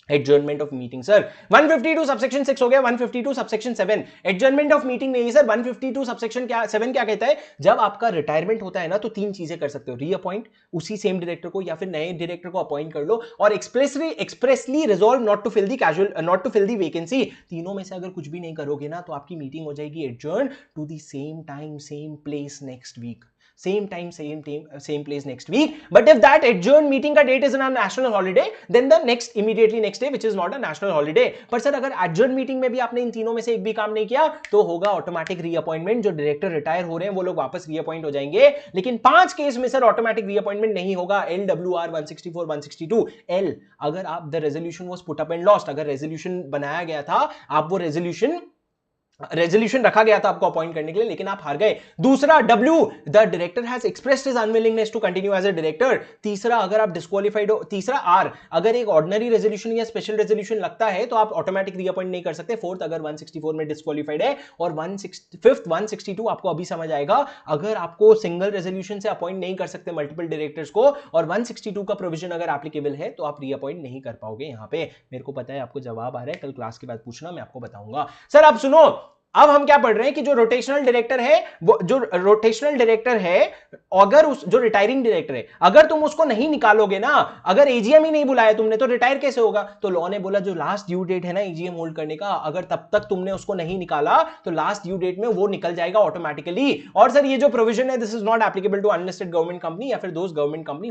Adjournment of meeting sir 152 subsection 6 हो गया. 152 सबसेक्शन 7 एडजर्नमेंट ऑफ मीटिंग नहीं सर. 152 सबसेक्शन 7 क्या कहता है? जब आपका रिटायरमेंट होता है ना, तो 3 चीजें कर सकते हो. रीअपॉइंट उसी सेम डायरेक्टर को, या फिर नए डायरेक्टर को अपॉइंट कर लो, और expressly resolve not to fill the vacancy. तीनों में से अगर कुछ भी नहीं करोगे ना, तो आपकी मीटिंग हो जाएगी adjourn to the same time same place next week. Same time, same place next week. But if that adjourned meeting का date is on a national holiday, then the immediately next day, which is not a national holiday. पर sir अगर adjourned meeting में भी आपने इन तीनों में से एक भी काम नहीं किया, तो होगा ऑटोमेटिक रीअपॉइंटमेंट. जो डायरेक्टर रिटायर हो रहे हैं वो लोग वापस रीअपॉइंट हो जाएंगे. लेकिन 5 केस में सर ऑटोमेटिक रीअपॉइंटमेंट नहीं होगा. LWR 164 162 L, अगर आप the resolution was put up and lost, अगर रेजोल्यूशन बनाया गया था, आप वो रेजोल्यूशन रखा गया था आपको अपॉइंट करने के लिए, लेकिन आप हार गए. दूसरा W, the director has expressed his unwillingness to continue as a director. तीसरा, अगर आप डिस्क्वालीफाइड हो. तीसरा R, अगर एक ऑर्डिनरी रेजोल्यूशन या स्पेशल रेजोल्यूशन लगता है, तो आप ऑटोमेटिक रीअपॉइंट नहीं कर सकते. फोर्थ, अगर 164 में डिस्क्वालीफाइड है. और 162 आपको अभी समझ आएगा, अगर आपको सिंगल रेजोल्यूशन से अपॉइंट नहीं कर सकते मल्टीपल डायरेक्टर्स को, और 162 का प्रोविजन अगर एप्लीकेबल है, तो आप रीअपॉइंट नहीं कर पाओगे. यहां पे मेरे को पता है आपको जवाब आ रहा है, कल क्लास के बाद पूछना, मैं आपको बताऊंगा. सर आप सुनो, अब हम क्या पढ़ रहे हैं कि जो रोटेशनल डायरेक्टर है, अगर जो रिटायरिंग डायरेक्टर है, अगर तुम उसको नहीं निकालोगे ना, अगर एजीएम ही नहीं बुलाया तुमने, तो रिटायर कैसे होगा? तो लॉ ने बोला जो लास्ट ड्यू डेट है ना एजीएम होल्ड करने का, अगर तब तक तुमने उसको नहीं निकाला, तो लास्ट ड्यू डेट में वो निकल जाएगा ऑटोमेटिकली. और सर ये जो प्रोविजन है, this is not applicable to unlisted government company, या फिर those government company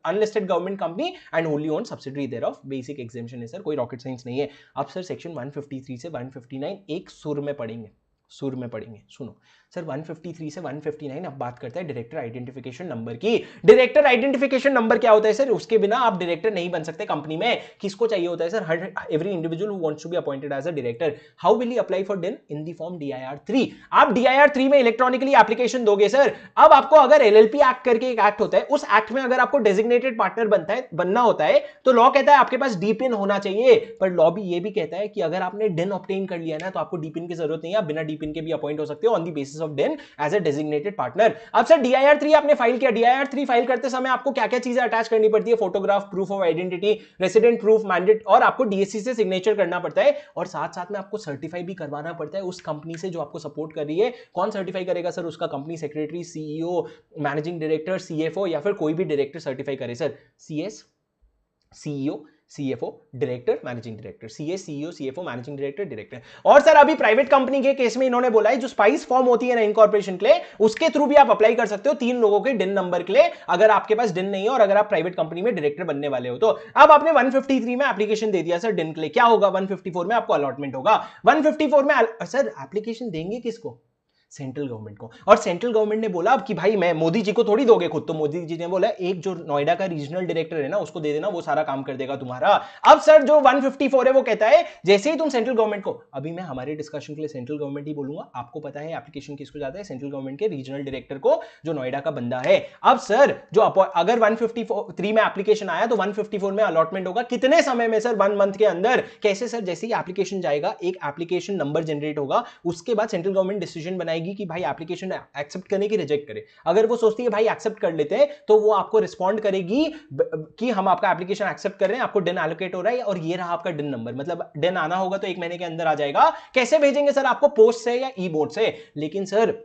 unlisted government company and wholly owned subsidiary thereof. Basic examination है सर, कोई रॉकेट साइंस नहीं है. अब सर सेक्शन 153 से 159 एक सुर में पढ़ेंगे. सुनो सर, 153 से 159 अब बात करते हैं डायरेक्टर आइडेंटिफिकेशन नंबर की. डायरेक्टर आइडेंटिफिकेशन नंबर क्या होता है सर? उसके बिना आप डायरेक्टर नहीं बन सकते कंपनी में. किसको चाहिए होता है sir? Every individual who wants to be appointed as a director. How will he apply for DIN? In the form DIR 3. आप DIR 3 में इलेक्ट्रॉनिकली एप्लीकेशन दोगे सर. अब आपको अगर LLP एक्ट करके एक एक्ट होता है, उस एक्ट में अगर आपको डेजिग्नेटेड पार्टनर बनना होता है, तो लॉ कहता है आपके पास DPIN होना चाहिए. पर लॉ भी कहता है कि अगर आपने DIN ऑब्टेन कर लिया ना, तो आपको DPIN की जरूरत नहीं है, आप बिना DPIN के भी अपॉइंट हो सकते हो ऑन द बेसिस ऑफ डिन एज ए डेजिग्नेटेड पार्टनर। अब सर DIR 3 आपने फाइल किया, DIR 3 फाइल करते समय आपको क्या क्या चीजें अटैच करनी पड़ती है? Photograph, proof of identity, resident proof, mandate, और आपको DSC से सिग्नेचर करना पड़ता है, और साथ साथ में आपको सर्टिफाई भी करवाना पड़ता है उस कंपनी से जो आपको सपोर्ट कर रही है। कौन सर्टिफाई करेगा सर? उसका company secretary, CEO, managing director, CFO, या फिर कोई भी डायरेक्टर सर्टिफाई करे sir. CS, CEO, CFO, director, managing director, CS, CEO, CFO, managing director, director. और सर अभी प्राइवेट कंपनी के केस में इन्होंने बोला है जो स्पाइस फॉर्म होती है ना इनकॉर्पोरेशन के लिए, उसके थ्रू भी आप अप्लाई कर सकते हो 3 लोगों के डिन नंबर के लिए, अगर आपके पास डिन नहीं है और अगर आप प्राइवेट कंपनी में डायरेक्टर बनने वाले हो तो। अब आपने 153 में एप्लीकेशन दे दिया सर डिन के लिए, क्या होगा? 154 में आपको अलॉटमेंट होगा। 154 में सर एप्लीकेशन देंगे किसको? सेंट्रल गवर्नमेंट को। और सेंट्रल गवर्नमेंट ने बोला अब कि भाई मैं मोदी जी को थोड़ी दोगे खुद, तो मोदी जी ने बोला एक जो नोएडा का रीजनल डायरेक्टर है ना उसको दे देना, वो सारा काम कर देगा तुम्हारा। अब सर जो 154 है वो कहता है जैसे ही तुम सेंट्रल गवर्नमेंट को, अभी मैं हमारे डिस्कशन के लिए सेंट्रल गवर्नमेंट ही बोलूंगा, आपको पता है एप्लीकेशन किसको जाता है? सेंट्रल गवर्नमेंट के रीजनल डायरेक्टर को, जो नोएडा का बंदा है। अब सर जो अगर 153 में एप्लीकेशन आया तो 154 में अलॉटमेंट होगा कितने समय में सर? 1 मंथ के अंदर। कैसे सर? जैसे ही एप्लीकेशन जाएगा एक एप्लीकेशन नंबर जनरेट होगा, उसके बाद सेंट्रल गवर्नमेंट डिसीजन बनाएगी कि भाई एप्लीकेशन एक्सेप्ट करने की रिजेक्ट करे। अगर वो सोचती है भाई एक्सेप्ट कर लेते हैं तो वो आपको रिस्पॉन्ड करेगी कि हम आपका एप्लीकेशन एक्सेप्ट कर रहे हैं, आपको डिन एलोकेट हो रहा है और ये रहा आपका डिन नंबर। मतलब डिन आना होगा तो 1 महीने के अंदर आ जाएगा। कैसे भेजेंगे सर आपको? पोस्ट से या ई बोर्ड से। लेकिन सर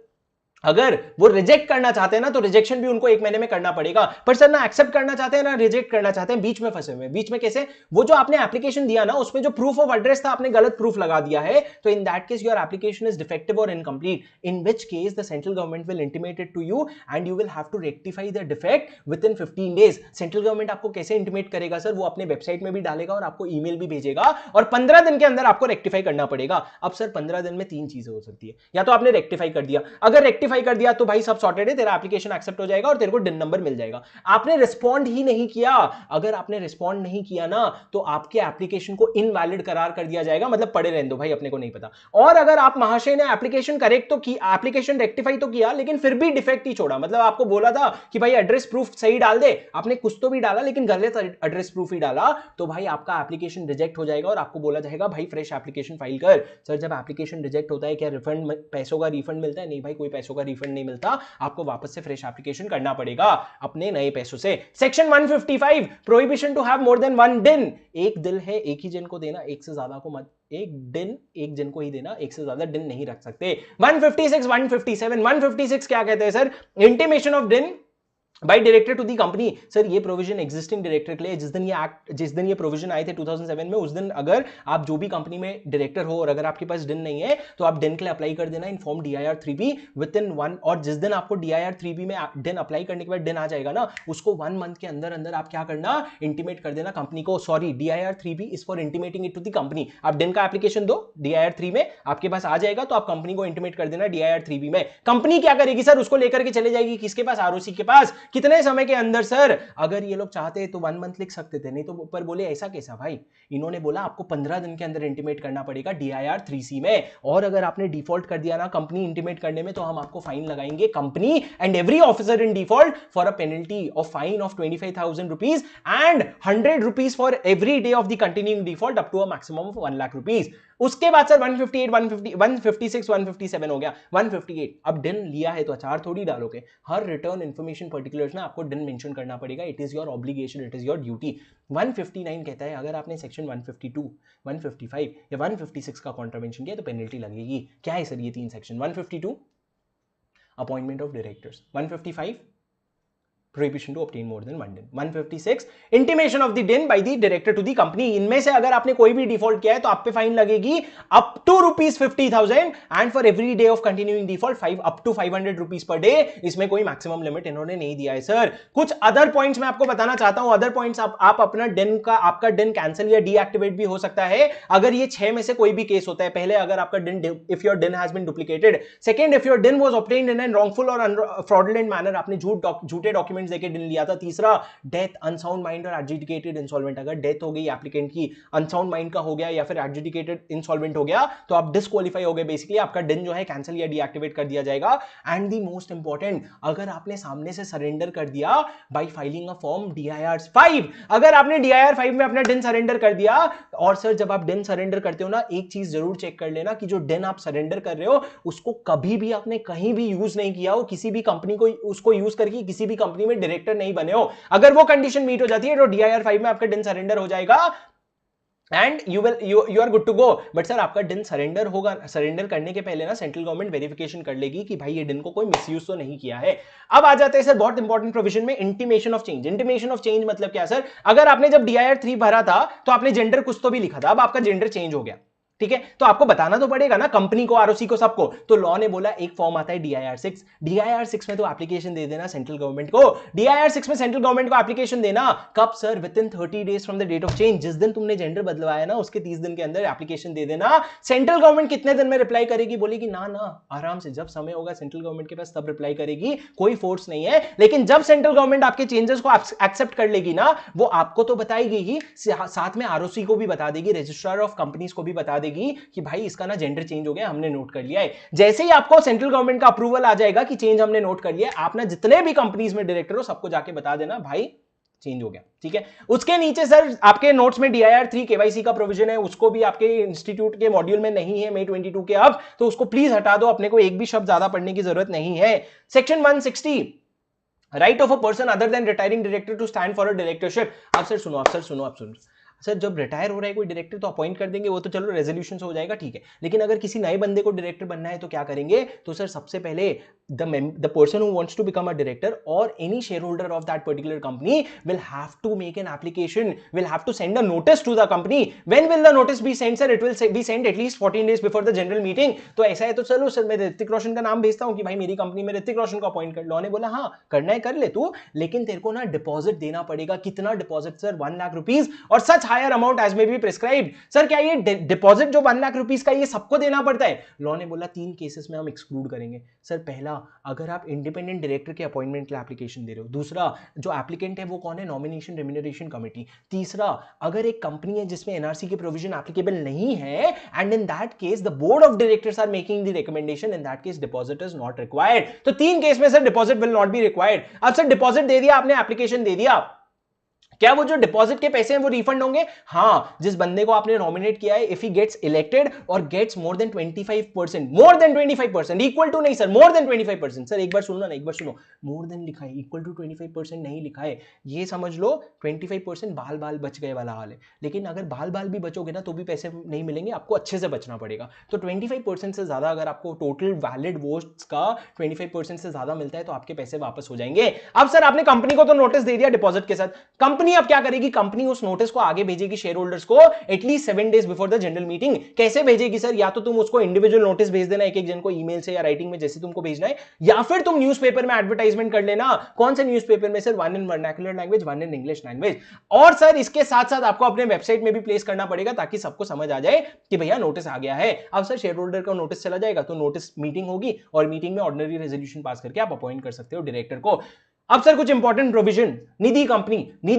अगर वो रिजेक्ट करना चाहते हैं ना तो रिजेक्शन भी उनको 1 महीने में करना पड़ेगा। पर सर ना एक्सेप्ट करना चाहते हैं ना रिजेक्ट करना चाहते हैं, बीच में फंसे हुए। बीच में कैसे? वो जो आपने एप्लीकेशन दिया ना उसमें जो प्रूफ ऑफ एड्रेस था आपने गलत प्रूफ लगा दिया है, तो in that case your application is defective और incomplete, in which case the central government will intimate it to you and you will have to rectify the defect within 15 डेज। Central government आपको कैसे intimate करेगा sir? वो अपने website में भी डालेगा और आपको ईमेल भी भेजेगा, और 15 दिन के अंदर आपको रेक्टिफाई करना पड़ेगा। अब सर 15 दिन में 3 चीजें हो सकती है, या तो आपने रेक्टिफाई कर दिया, अगर रेक्टिफाई कर दिया तो भाई सब सॉर्टेड है, तेरा एप्लीकेशन एक्सेप्ट हो जाएगा और तेरे को डिन नंबर मिल जाएगा। आपने रिस्पॉन्ड ही नहीं किया, अगर आपने रिस्पॉन्ड नहीं किया ना तो आपके एप्लीकेशन को इनवैलिड करार कर दिया जाएगा, मतलब पड़े रहने दो भाई, अपने को नहीं पता। और अगर आप महाशय ने एप्लीकेशन करेक्ट तो की, एप्लीकेशन रेक्टिफाई तो किया लेकिन फिर भी डिफेक्ट ही छोड़ा, मतलब आपको बोला था कि भाई एड्रेस प्रूफ सही डाल दे, आपने कुछ तो भी डाला लेकिन गलत एड्रेस प्रूफ ही डाला, तो भाई आपका एप्लीकेशन रिजेक्ट हो जाएगा और आपको बोला जाएगा भाई फ्रेश एप्लीकेशन फाइल कर। सर जब एप्लीकेशन रिजेक्ट होता है क्या रिफंड, पैसों का रिफंड मिलता है? नहीं भाई, कोई पैसों का रिफंड नहीं मिलता, आपको वापस से फ्रेश एप्लीकेशन करना पड़ेगा अपने नए पैसों से। Section 155 prohibition to have more than 1 DIN. एक दिल है एक ही जिन को देना, एक से ज्यादा को मत, एक दिन एक जिन को ही देना, एक से ज्यादा दिन नहीं रख सकते। 156 157 156 क्या कहते हैं sir? Intimation of DIN by director to the company. Sir ये प्रोविजन एग्जिस्टिंग डायरेक्टर के लिए, जिस दिन ये प्रोविजन आए थे 2007 में, उस दिन अगर आप जो भी कंपनी में डायरेक्टर हो और अगर आपके पास डिन नहीं है तो आप डिन के लिए अप्लाई कर देना इन form DIR 3B with in 1, और जिस दिन आपको DIR 3B में डिन अप्लाई करने के बाद डिन आ जाएगा ना, उसको 1 मंथ के अंदर अंदर आप क्या करना? इंटीमेट कर देना कंपनी को। Sorry, DIR 3B is for intimating it to the company. आप डिन का एप्लीकेशन दो DIR 3 में, आपके पास आ जाएगा तो आप कंपनी को इंटीमेट कर देना DIR 3B में। कंपनी क्या करेगी सर? उसको लेकर के चले जाएगी किसके पास? ROC के पास। कितने समय के अंदर सर? अगर ये लोग चाहते तो 1 मंथ लिख सकते थे, नहीं तो ऊपर बोले ऐसा कैसा भाई, इन्होंने बोला आपको 15 दिन के अंदर इंटीमेट करना पड़ेगा DIR 3C में, और अगर आपने डिफॉल्ट कर दिया ना कंपनी इंटीमेट करने में तो हम आपको फाइन लगाएंगे, company and every officer in default, for a penalty of fine of 25,000 rupees and 100 rupees for every day of the continuing default up to a maximum of 1 lakh rupees. उसके बाद sir 158 156 157 हो गया। 158 अब डिन लिया है तो अचार थोड़ी डालोगे, हर रिटर्न इंफॉर्मेशन पर्टिकुलर्स में आपको डिन मेंशन करना पड़ेगा, it is your obligation, it is your duty. 159 कहता है अगर आपने सेक्शन 152 155 या 156 का कॉन्ट्रावेंशन किया तो पेनल्टी लगेगी। क्या है सर ये 3 section? 152 appointment of directors, 155 prohibition to obtain more than 1 din, 156 intimation of the din by the director to the company। इनमें से अगर आपने कोई भी डिफॉल्ट किया है तो आप पे फाइन लगेगी up to ₹50,000 and for every day of continuing default up to 500 rupees per day. इसमें कोई मैक्सिमम लिमिट इन्होंने नहीं दिया है सर। कुछ अदर पॉइंट्स मैं आपको बताना चाहता हूं। अदर पॉइंट्स आप अपना डिन का, आपका डिन कैंसिल या डीएक्टिवेट भी हो सकता है अगर ये 6 में से कोई भी केस होता है। पहले अगर आपका DIN, if your DIN has been duplicated. Second, if your DIN was obtained in an wrongful और फ्रॉडुलेंट मैनर, आपने झूठे डॉक्यूमेंट्स देके डिन लिया था। तीसरा, डेथ, अनसाउंड माइंड और एडजुडिकेटेड इंसॉल्वेंट। अगर डेथ हो गई एप्लीकेंट की, अनसाउंड माइंड का हो गया या फिर एडजुडिकेटेड इंसॉल्वेंट हो गया तो आप डिस्क्वालीफाई हो गए, बेसिकली आपका डिन जो है कैंसिल या डीएक्टिवेट कर दिया जाएगा। एंड द मोस्ट इंपॉर्टेंट, अगर आपने सामने से सरेंडर कर दिया bye filing a form DIR 5, अगर आपने DIR 5 में अपना डिन सरेंडर कर दिया और सर जब आप डिन सरेंडर करते हो ना, एक चीज जरूर चेक कर लेना कि जो डिन आप सरेंडर कर रहे हो उसको कभी भी आपने कहीं भी यूज नहीं किया हो, किसी भी कंपनी को उसको यूज करके किसी भी कंपनी में डायरेक्टर नहीं बने हो। अगर वो कंडीशन मीट हो जाती है तो DIR 5 में आपका डिन सरेंडर हो जाएगा and you are good to go. But sir आपका डिन सरेंडर होगा, सरेंडर करने के पहले ना सेंट्रल गवर्नमेंट वेरिफिकेशन कर लेगी कि भाई ये डिन को कोई मिसयूज तो नहीं किया है। अब आ जाते हैं सर बहुत इंपॉर्टेंट प्रोविजन में, intimation of change. Intimation of change मतलब क्या सर, अगर आपने जब DIR 3 भरा था तो आपने जेंडर कुछ तो भी लिखा था, अब आपका जेंडर चेंज हो गया, ठीक है, तो आपको बताना तो पड़ेगा ना कंपनी को, ROC को, सबको। तो लॉ ने बोला एक फॉर्म आता है DIR 6, DIR 6 में तो एप्लीकेशन दे देना सेंट्रल गवर्नमेंट को। DIR 6 में सेंट्रल गवर्नमेंट को एप्लीकेशन देना कब sir, within 30 days from the date of change. जिस दिन तुमने जेंडर बदलवाया ना उसके 30 दिन के अंदर एप्लीकेशन दे देना। सेंट्रल गवर्नमेंट कितने दिन में रिप्लाई करेगी, बोलेगी ना ना आराम से, जब समय होगा सेंट्रल गवर्नमेंट के पास तब रिप्लाई करेगी, कोई फोर्स नहीं है। लेकिन जब सेंट्रल गवर्नमेंट आपके चेंजेस को एक्सेप्ट कर लेगी ना, वो आपको तो बताएगी ही, साथ में ROC को भी बता देगी, रजिस्ट्रार ऑफ कंपनीज को भी बता देगी कि भाई इसका ना जेंडर चेंज हो गया, हमने नोट कर लिया है। जैसे ही आपको सेंट्रल गवर्नमेंट का अप्रूवल आ जाएगा कि चेंज हमने नोट कर लिया है, आप ना जितने भी कंपनीज में डायरेक्टर हो सबको जाके बता देना भाई चेंज हो गया, ठीक है। उसके नीचे सर आपके नोट्स में DIR 3 KYC का प्रोविजन है, उसको भी आपके इंस्टीट्यूट के मॉड्यूल में नहीं है May 22 के अब, तो उसको प्लीज हटा दो, अपने को एक भी शब्द ज्यादा पढ़ने की जरूरत नहीं है। Section 160, right of a person other than retiring director to stand for a directorship. आप सर सुनो, सर जब रिटायर हो रहा है कोई डायरेक्टर तो अपॉइंट कर देंगे, वो तो चलो रेजोल्यूशन से हो जाएगा, ठीक है। लेकिन अगर किसी नए बंदे को डायरेक्टर बनना है तो क्या करेंगे, तो सर सबसे पहले the person who wants to become a director or any shareholder of that particular company will have to make an application, will have to send a notice to the company. When will the notice be sent sir? It will be sent at least 14 days before the general meeting. तो ऐसा है तो चलो sir मैं ऋतिक रोशन का नाम भेजता हूं कि भाई मेरी कंपनी में ऋतिक रोशन को अपॉइंट कर लो। ने बोला हाँ करना है कर ले तू, लेकिन तेरे को ना डिपॉजिट देना पड़ेगा। कितना डिपॉजिट सर? 1 लाख रुपीज, और such higher amount as may be prescribed. Sir क्या ये डिपॉजिट जो 1 लाख रुपीज का ये सबको देना पड़ता है? लॉ ने बोला 3 केसेस में हम एक्सक्लूड करेंगे। सर पहला, अगर आप इंडिपेंडेंट डायरेक्टर के अपॉइंटमेंट के लिए एप्लीकेशन दे रहे हो। दूसरा, जो एप्लीकेंट है वो कौन है? Nomination remuneration committee. तीसरा, अगर एक कंपनी है जिसमें NRC के प्रोविजन एप्लीकेबल नहीं है and in that case the board of directors are making the recommendation, in that case deposit is not required. तो 3 केस में sir deposit will not be required. अब सर डिपॉजिट दे दिया आपने, application दे दिया, क्या वो जो डिपॉजिट के पैसे हैं वो रिफंड होंगे? हाँ, जिस बंदे को आपने नॉमिनेट किया है, इफ ही गेट्स इलेक्टेड और gets more than 25%, more than 25%, equal to नहीं सर, मोर देन 25%। सर एक बार सुनो ना, एक बार सुनो, मोर देन लिखा है, इक्वल टू 25% नहीं लिखा है। ये समझ लो 25% बाल बाल बच गए वाला हाल है। लेकिन अगर बाल बाल भी बचोगे ना तो भी पैसे नहीं मिलेंगे, आपको अच्छे से बचना पड़ेगा। तो 25% से ज्यादा अगर आपको टोटल वैलिड वोट्स का 25% से ज्यादा मिलता है तो आपके पैसे वापस हो जाएंगे। अब सर आपने कंपनी को तो नोटिस दे दिया डिपॉजिट के साथ, कंपनी अब क्या करेगी? कंपनी उस नोटिस को आगे भेजेगी शेयर होल्डर्स को at least 7 days before the general meeting. कैसे भेजेगी सर? या तो तुम उसको इंडिविजुअल नोटिस भेज देना एक एक जन को, ईमेल से या राइटिंग में जैसे तुमको भेजना है, या फिर तुम न्यूज़पेपर में एडवर्टाइजमेंट कर लेना। कौन से न्यूज़पेपर में sir? 1 in vernacular language, 1 in English language. और सर इसके साथ साथ आपको अपने वेबसाइट में भी प्लेस करना पड़ेगा ताकि सबको समझ आ जाए कि भैया नोटिस आ गया है। अब सर शेयर होल्डर का नोटिस चला जाएगा तो नोटिस मीटिंग होगी और मीटिंग में ऑर्डिनरी रेजोल्यूशन पास करके आप अपॉइंट कर सकते हो डायरेक्टर को। अब सर कुछ इंपॉर्टेंट प्रोविजन, निधि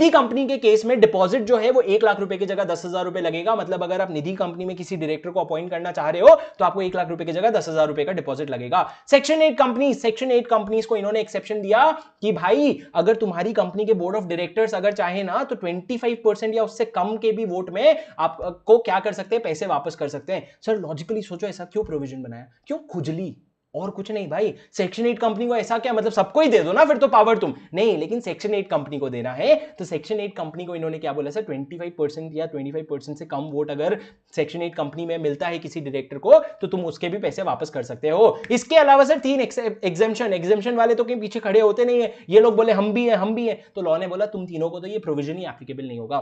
कंपनी के केस में डिपॉजिट जो है वो 1 लाख रुपए की जगह 10,000 रुपए लगेगा। मतलब अगर आप निधि कंपनी में किसी डायरेक्टर को अपॉइंट करना चाह रहे हो तो आपको 1 लाख रुपए की जगह 10,000 रुपए का डिपॉजिट लगेगा। सेक्शन 8 कंपनीज को इन्होंने एक्सेप्शन दिया कि भाई अगर तुम्हारी कंपनी के बोर्ड ऑफ डायरेक्टर्स अगर चाहे ना तो 25% या उससे कम के भी वोट में आपको क्या कर सकते हैं? पैसे वापस कर सकते हैं। सर लॉजिकली सोचो ऐसा क्यों प्रोविजन बनाया? क्यों? खुजली और कुछ नहीं भाई। सेक्शन 8 कंपनी को ऐसा क्या, मतलब सबको ही दे दो ना फिर तो पावर तुम नहीं, लेकिन सेक्शन 8 कंपनी को देना है। तो सेक्शन 8 कंपनी को इन्होंने क्या बोला सर? 25% या 25% से कम वोट अगर सेक्शन 8 कंपनी में मिलता है किसी डायरेक्टर को तो तुम उसके भी पैसे वापस कर सकते हो। इसके अलावा सर 3 एग्जेम्पशन वाले तो कहीं पीछे खड़े होते नहीं है, ये लोग बोले हम भी हैं, तो लॉ ने बोला तुम तीनों को तो ये प्रोविजन ही एप्लीकेबल नहीं होगा।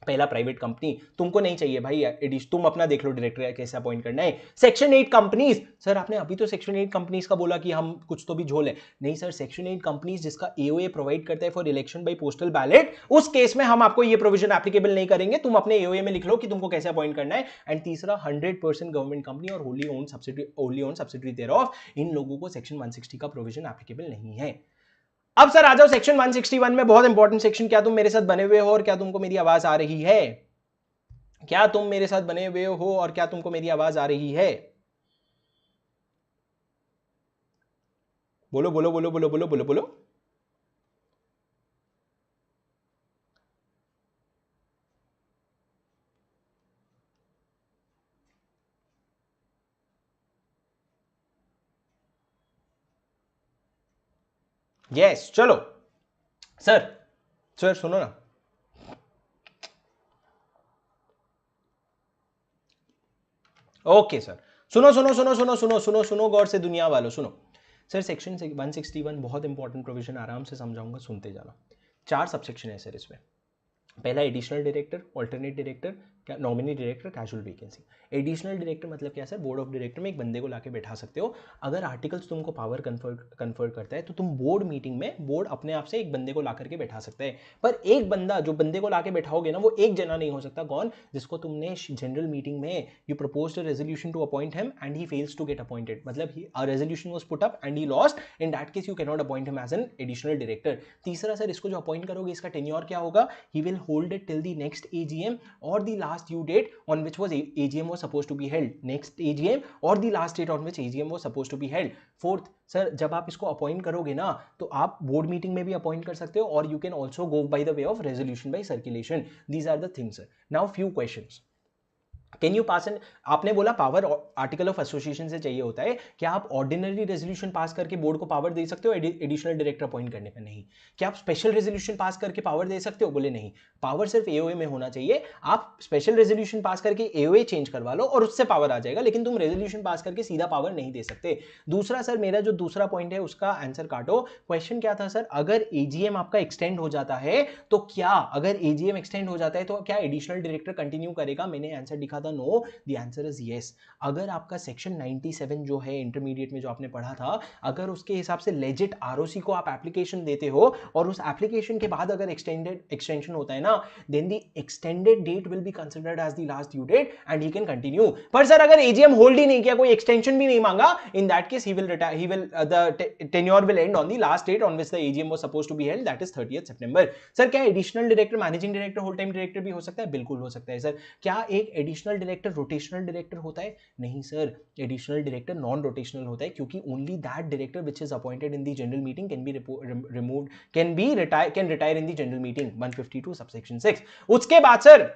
पहला, प्राइवेट कंपनी, तुमको नहीं चाहिए भाई एडिश, तुम अपना देख लो डायरेक्टर कैसे अपॉइंट करना है। सेक्शन 8 कंपनीज, सर आपने अभी तो सेक्शन 8 कंपनीज का बोला कि हम कुछ तो भी झोल है, नहीं सर, सेक्शन 8 कंपनीज जिसका AOA प्रोवाइड करता है for election by postal ballot, उस केस में हम आपको ये प्रोविजन एप्लीकेबल नहीं करेंगे। तुम अपने AOA में लिख लो कि तुमको कैसे अपॉइंट करना है। एंड तीसरा, 100% गवर्नमेंट कंपनी और wholly owned subsidiary thereof, इन लोगों को सेक्शन 160 का प्रोविजन एप्लीकेबल नहीं है। अब सर आ जाओ सेक्शन 161 में, बहुत इंपॉर्टेंट सेक्शन। क्या तुम मेरे साथ बने हुए हो और क्या तुमको मेरी आवाज आ रही है? क्या तुम मेरे साथ बने हुए हो और क्या तुमको मेरी आवाज आ रही है? बोलो बोलो बोलो बोलो बोलो बोलो बोलो। यस चलो सर, सर सुनो ना, ओके सर, सुनो सुनो सुनो सुनो सुनो सुनो सुनो गौर से दुनिया वालों सुनो। सर सेक्शन 161 बहुत इंपॉर्टेंट प्रोविजन, आराम से समझाऊंगा, सुनते जाना। 4 सबसेक्शन है सर इसमें। पहला additional director, alternate director, nominee director, casual vacancy. Additional director मतलब क्या सर, बोर्ड ऑफ डायरेक्टर में एक बंदे को लाके बैठा सकते हो। अगर आर्टिकल्स तुमको पावर कन्फर्ट करता है तो तुम बोर्ड मीटिंग में बोर्ड अपने आप से एक बंदे को ला करके बैठा सकते हैं। पर एक बंदा जो बंदे को लाके बैठाओगे ना, वो एक जना नहीं हो सकता। कौन? जिसको तुमने जनरल मीटिंग में you proposed a resolution to appoint him and he fails to get appointed, मतलब a resolution was put up and he lost, in that case you can not appoint him as an additional director. तीसरा sir, इसको जो appoint करोगे इसका tenure क्या होगा? He will hold it till the next AGM or the last due date on which was AGM was supposed to be held. Next AGM or the last date on which AGM was supposed to be held. Fourth sir, जब आप इसको appoint करोगे ना तो आप board meeting में भी appoint कर सकते हो और you can also go by the way of resolution by circulation. These are the things sir. Now few questions. Can you pass an, आपने बोला पावर आर्टिकल ऑफ एसोसिएशन से चाहिए होता है, क्या आप ऑर्डिनरी रेजोल्यूशन पास करके बोर्ड को पावर दे सकते हो एडिशनल डायरेक्टर अपॉइंट करने का? नहीं। क्या आप स्पेशल रेजोल्यूशन पास करके पावर दे सकते हो? बोले नहीं। पावर सिर्फ एओए में होना चाहिए। आप स्पेशल रेजोल्यूशन पास करके एओए चेंज करवा लो और उससे पावर आ जाएगा, लेकिन तुम रेजोल्यूशन पास करके सीधा पावर नहीं दे सकते। दूसरा सर, मेरा जो दूसरा पॉइंट है उसका आंसर काटो। क्वेश्चन क्या था सर, अगर एजीएम आपका एक्सटेंड हो जाता है तो क्या, अगर एजीएम एक्सटेंड हो जाता है तो क्या एडिशनल डायरेक्टर कंटिन्यू करेगा? मैंने आंसर लिखा था no, the answer is yes. अगर आपका सेक्शन 97 जो है इंटरमीडिएट में जो आपने पढ़ा था, अगर उसके हिसाब से लेजिट आरओसी को आप एप्लीकेशन देते हो और उस एप्लीकेशन के बाद अगर एक्सटेंशन होता है ना, then the extended date will be considered as the last due date and he can continue. पर सर अगर एजीएम होल्ड ही नहीं किया, कोई एक्सटेंशन भी नहीं मांगा, in that case he will retire, he will the tenure will end on the last date on which the AGM was supposed to be held, that is 30th सितंबर। Sir क्या additional director managing director whole time director भी हो सकता है? बिल्कुल हो सकता है सर। क्या एक एडिशनल डायरेक्टर रोटेशनल डायरेक्टर होता है? नहीं sir, additional director non rotational होता है, क्योंकि only that director which is appointed in the general meeting can be removed, can retire in the general meeting 152 subsection 6। उसके बाद सर,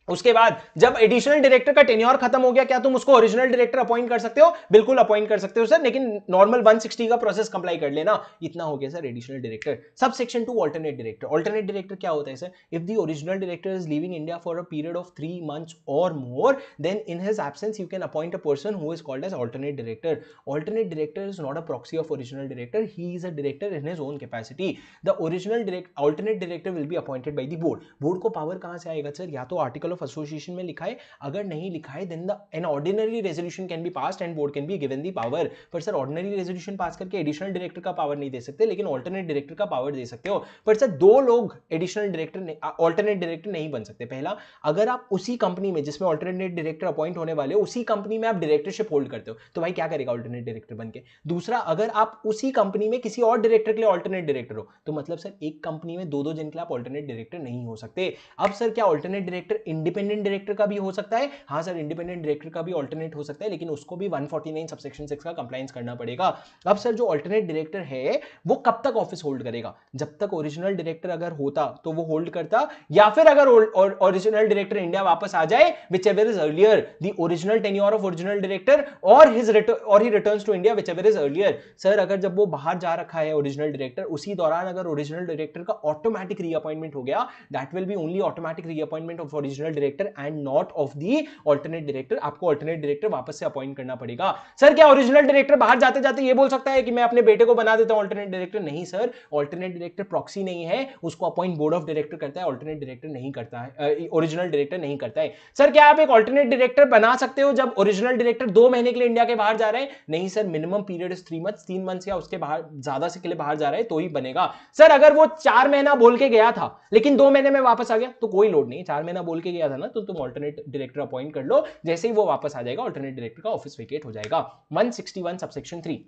उसके बाद जब एडिशनल डायरेक्टर का टेन्योर खत्म हो गया, क्या तुम उसको ओरिजिनल डायरेक्टर अपॉइंट कर सकते हो? बिल्कुल अपॉइंट कर सकते हो सर, लेकिन नॉर्मल 160 का प्रोसेस कंप्लाई कर लेना। इतना हो गया सर एडिशनल डायरेक्टर। सब section 2 alternate director. Alternate director क्या होता है sir? If the original director is living India for a period of 3 months or more, then in his absence you can appoint a person who is called as alternate director. Alternate director is not a proxy of original director, he is a director in his own capacity. The original director, alternate director will be appointed by the board. Board को power कहां से आएगा sir? या तो article of association में लिखा है, अगर नहीं लिखा है then an ordinary resolution can be passed and board can be given the power. पर सर ऑर्डिनरी रेजोल्यूशन पास करके एडिशनल डायरेक्टर का पावर नहीं दे सकते, लेकिन ऑल्टरनेट डायरेक्टर का पावर दे सकते हो। पर सर दो लोग एडिशनल डायरेक्टर ऑल्टरनेट डायरेक्टर नहीं बन सकते। पहला, अगर आप उसी कंपनी में जिसमें ऑल्टरनेट डायरेक्टर अपॉइंट होने वाले हो, उसी कंपनी में आप डायरेक्टरशिप होल्ड करते हो, तो भाई क्या करेगा ऑल्टरनेट डायरेक्टर बन के? दूसरा, अगर आप उसी कंपनी में किसी और डायरेक्टर के लिए ऑल्टरनेट डायरेक्टर हो, तो मतलब सर एक कंपनी में दो जन के लिए आप ऑल्टरनेट डायरेक्टर नहीं हो सकते। अब सर क्या ऑल्टरनेट डायरेक्टर इंडिपेंडेंट डायरेक्टर का भी हो सकता है? हाँ सर, इंडिपेंडेंट डायरेक्टर का भी ऑल्टरनेट हो सकता है, लेकिन उसको भी 149 सबसेक्शन 6 का कंप्लायंस करना पड़ेगा। अब सर जो ऑल्टरनेट डायरेक्टर है वो कब तक ऑफिस होल्ड करेगा? जब तक ओरिजिनल डायरेक्टर अगर होता तो वो होल्ड करता, या फिर अगर ओरिजिनल डायरेक्टर इंडिया वापस आ जाए, whichever is earlier, the original tenure of original director or he returns to India, whichever is earlier। Sir अगर जब वो बाहर जा रखा है ओरिजिनल डायरेक्टर, उसी दौरान अगर ओरिजिनल डायरेक्टर का ऑटोमेटिक रीअपॉइंटमेंट हो गया, that will B only automatic reappointment of original director and not of the alternate director. आपको ऑल्टरनेट डायरेक्टर वापस से अपॉइंट करना पड़ेगा। सर क्या ओरिजिनल डायरेक्टर बाहर जाते जाते ये बोल सकता है कि मैं अपने बेटे को बना देता हूं ऑल्टरनेट डायरेक्टर? नहीं सर, ऑल्टरनेट डायरेक्टर प्रॉक्सी नहीं है, उसको अपॉइंट बोर्ड ऑफ डायरेक्टर करता है, ऑल्टरनेट डायरेक्टर नहीं करता है, ओरिजिनल डायरेक्टर नहीं करता है। सर क्या आप एक ऑल्टरनेट डायरेक्टर बना सकते हो जब ओरिजिनल डायरेक्टर 2 महीने के लिए इंडिया के बाहर जा रहे हैं? नहीं sir, minimum period is 3 months, 3 months या उसके बाहर ज्यादा से के लिए बाहर जा रहे हैं तो ही बनेगा। सर अगर वो 4 महीना बोल के गया था लेकिन 2 महीने में वापस आ गया, तो कोई लोड नहीं, 4 महीना बोल के गया था ना, तो तुम ऑल्टरनेट डायरेक्टर अपॉइंट कर लो, जैसे ही वो वापस आ जाएगा ऑल्टरनेट डायरेक्टर का ऑफिस वेकेट हो जाएगा। 161 सबसेक्शन 3।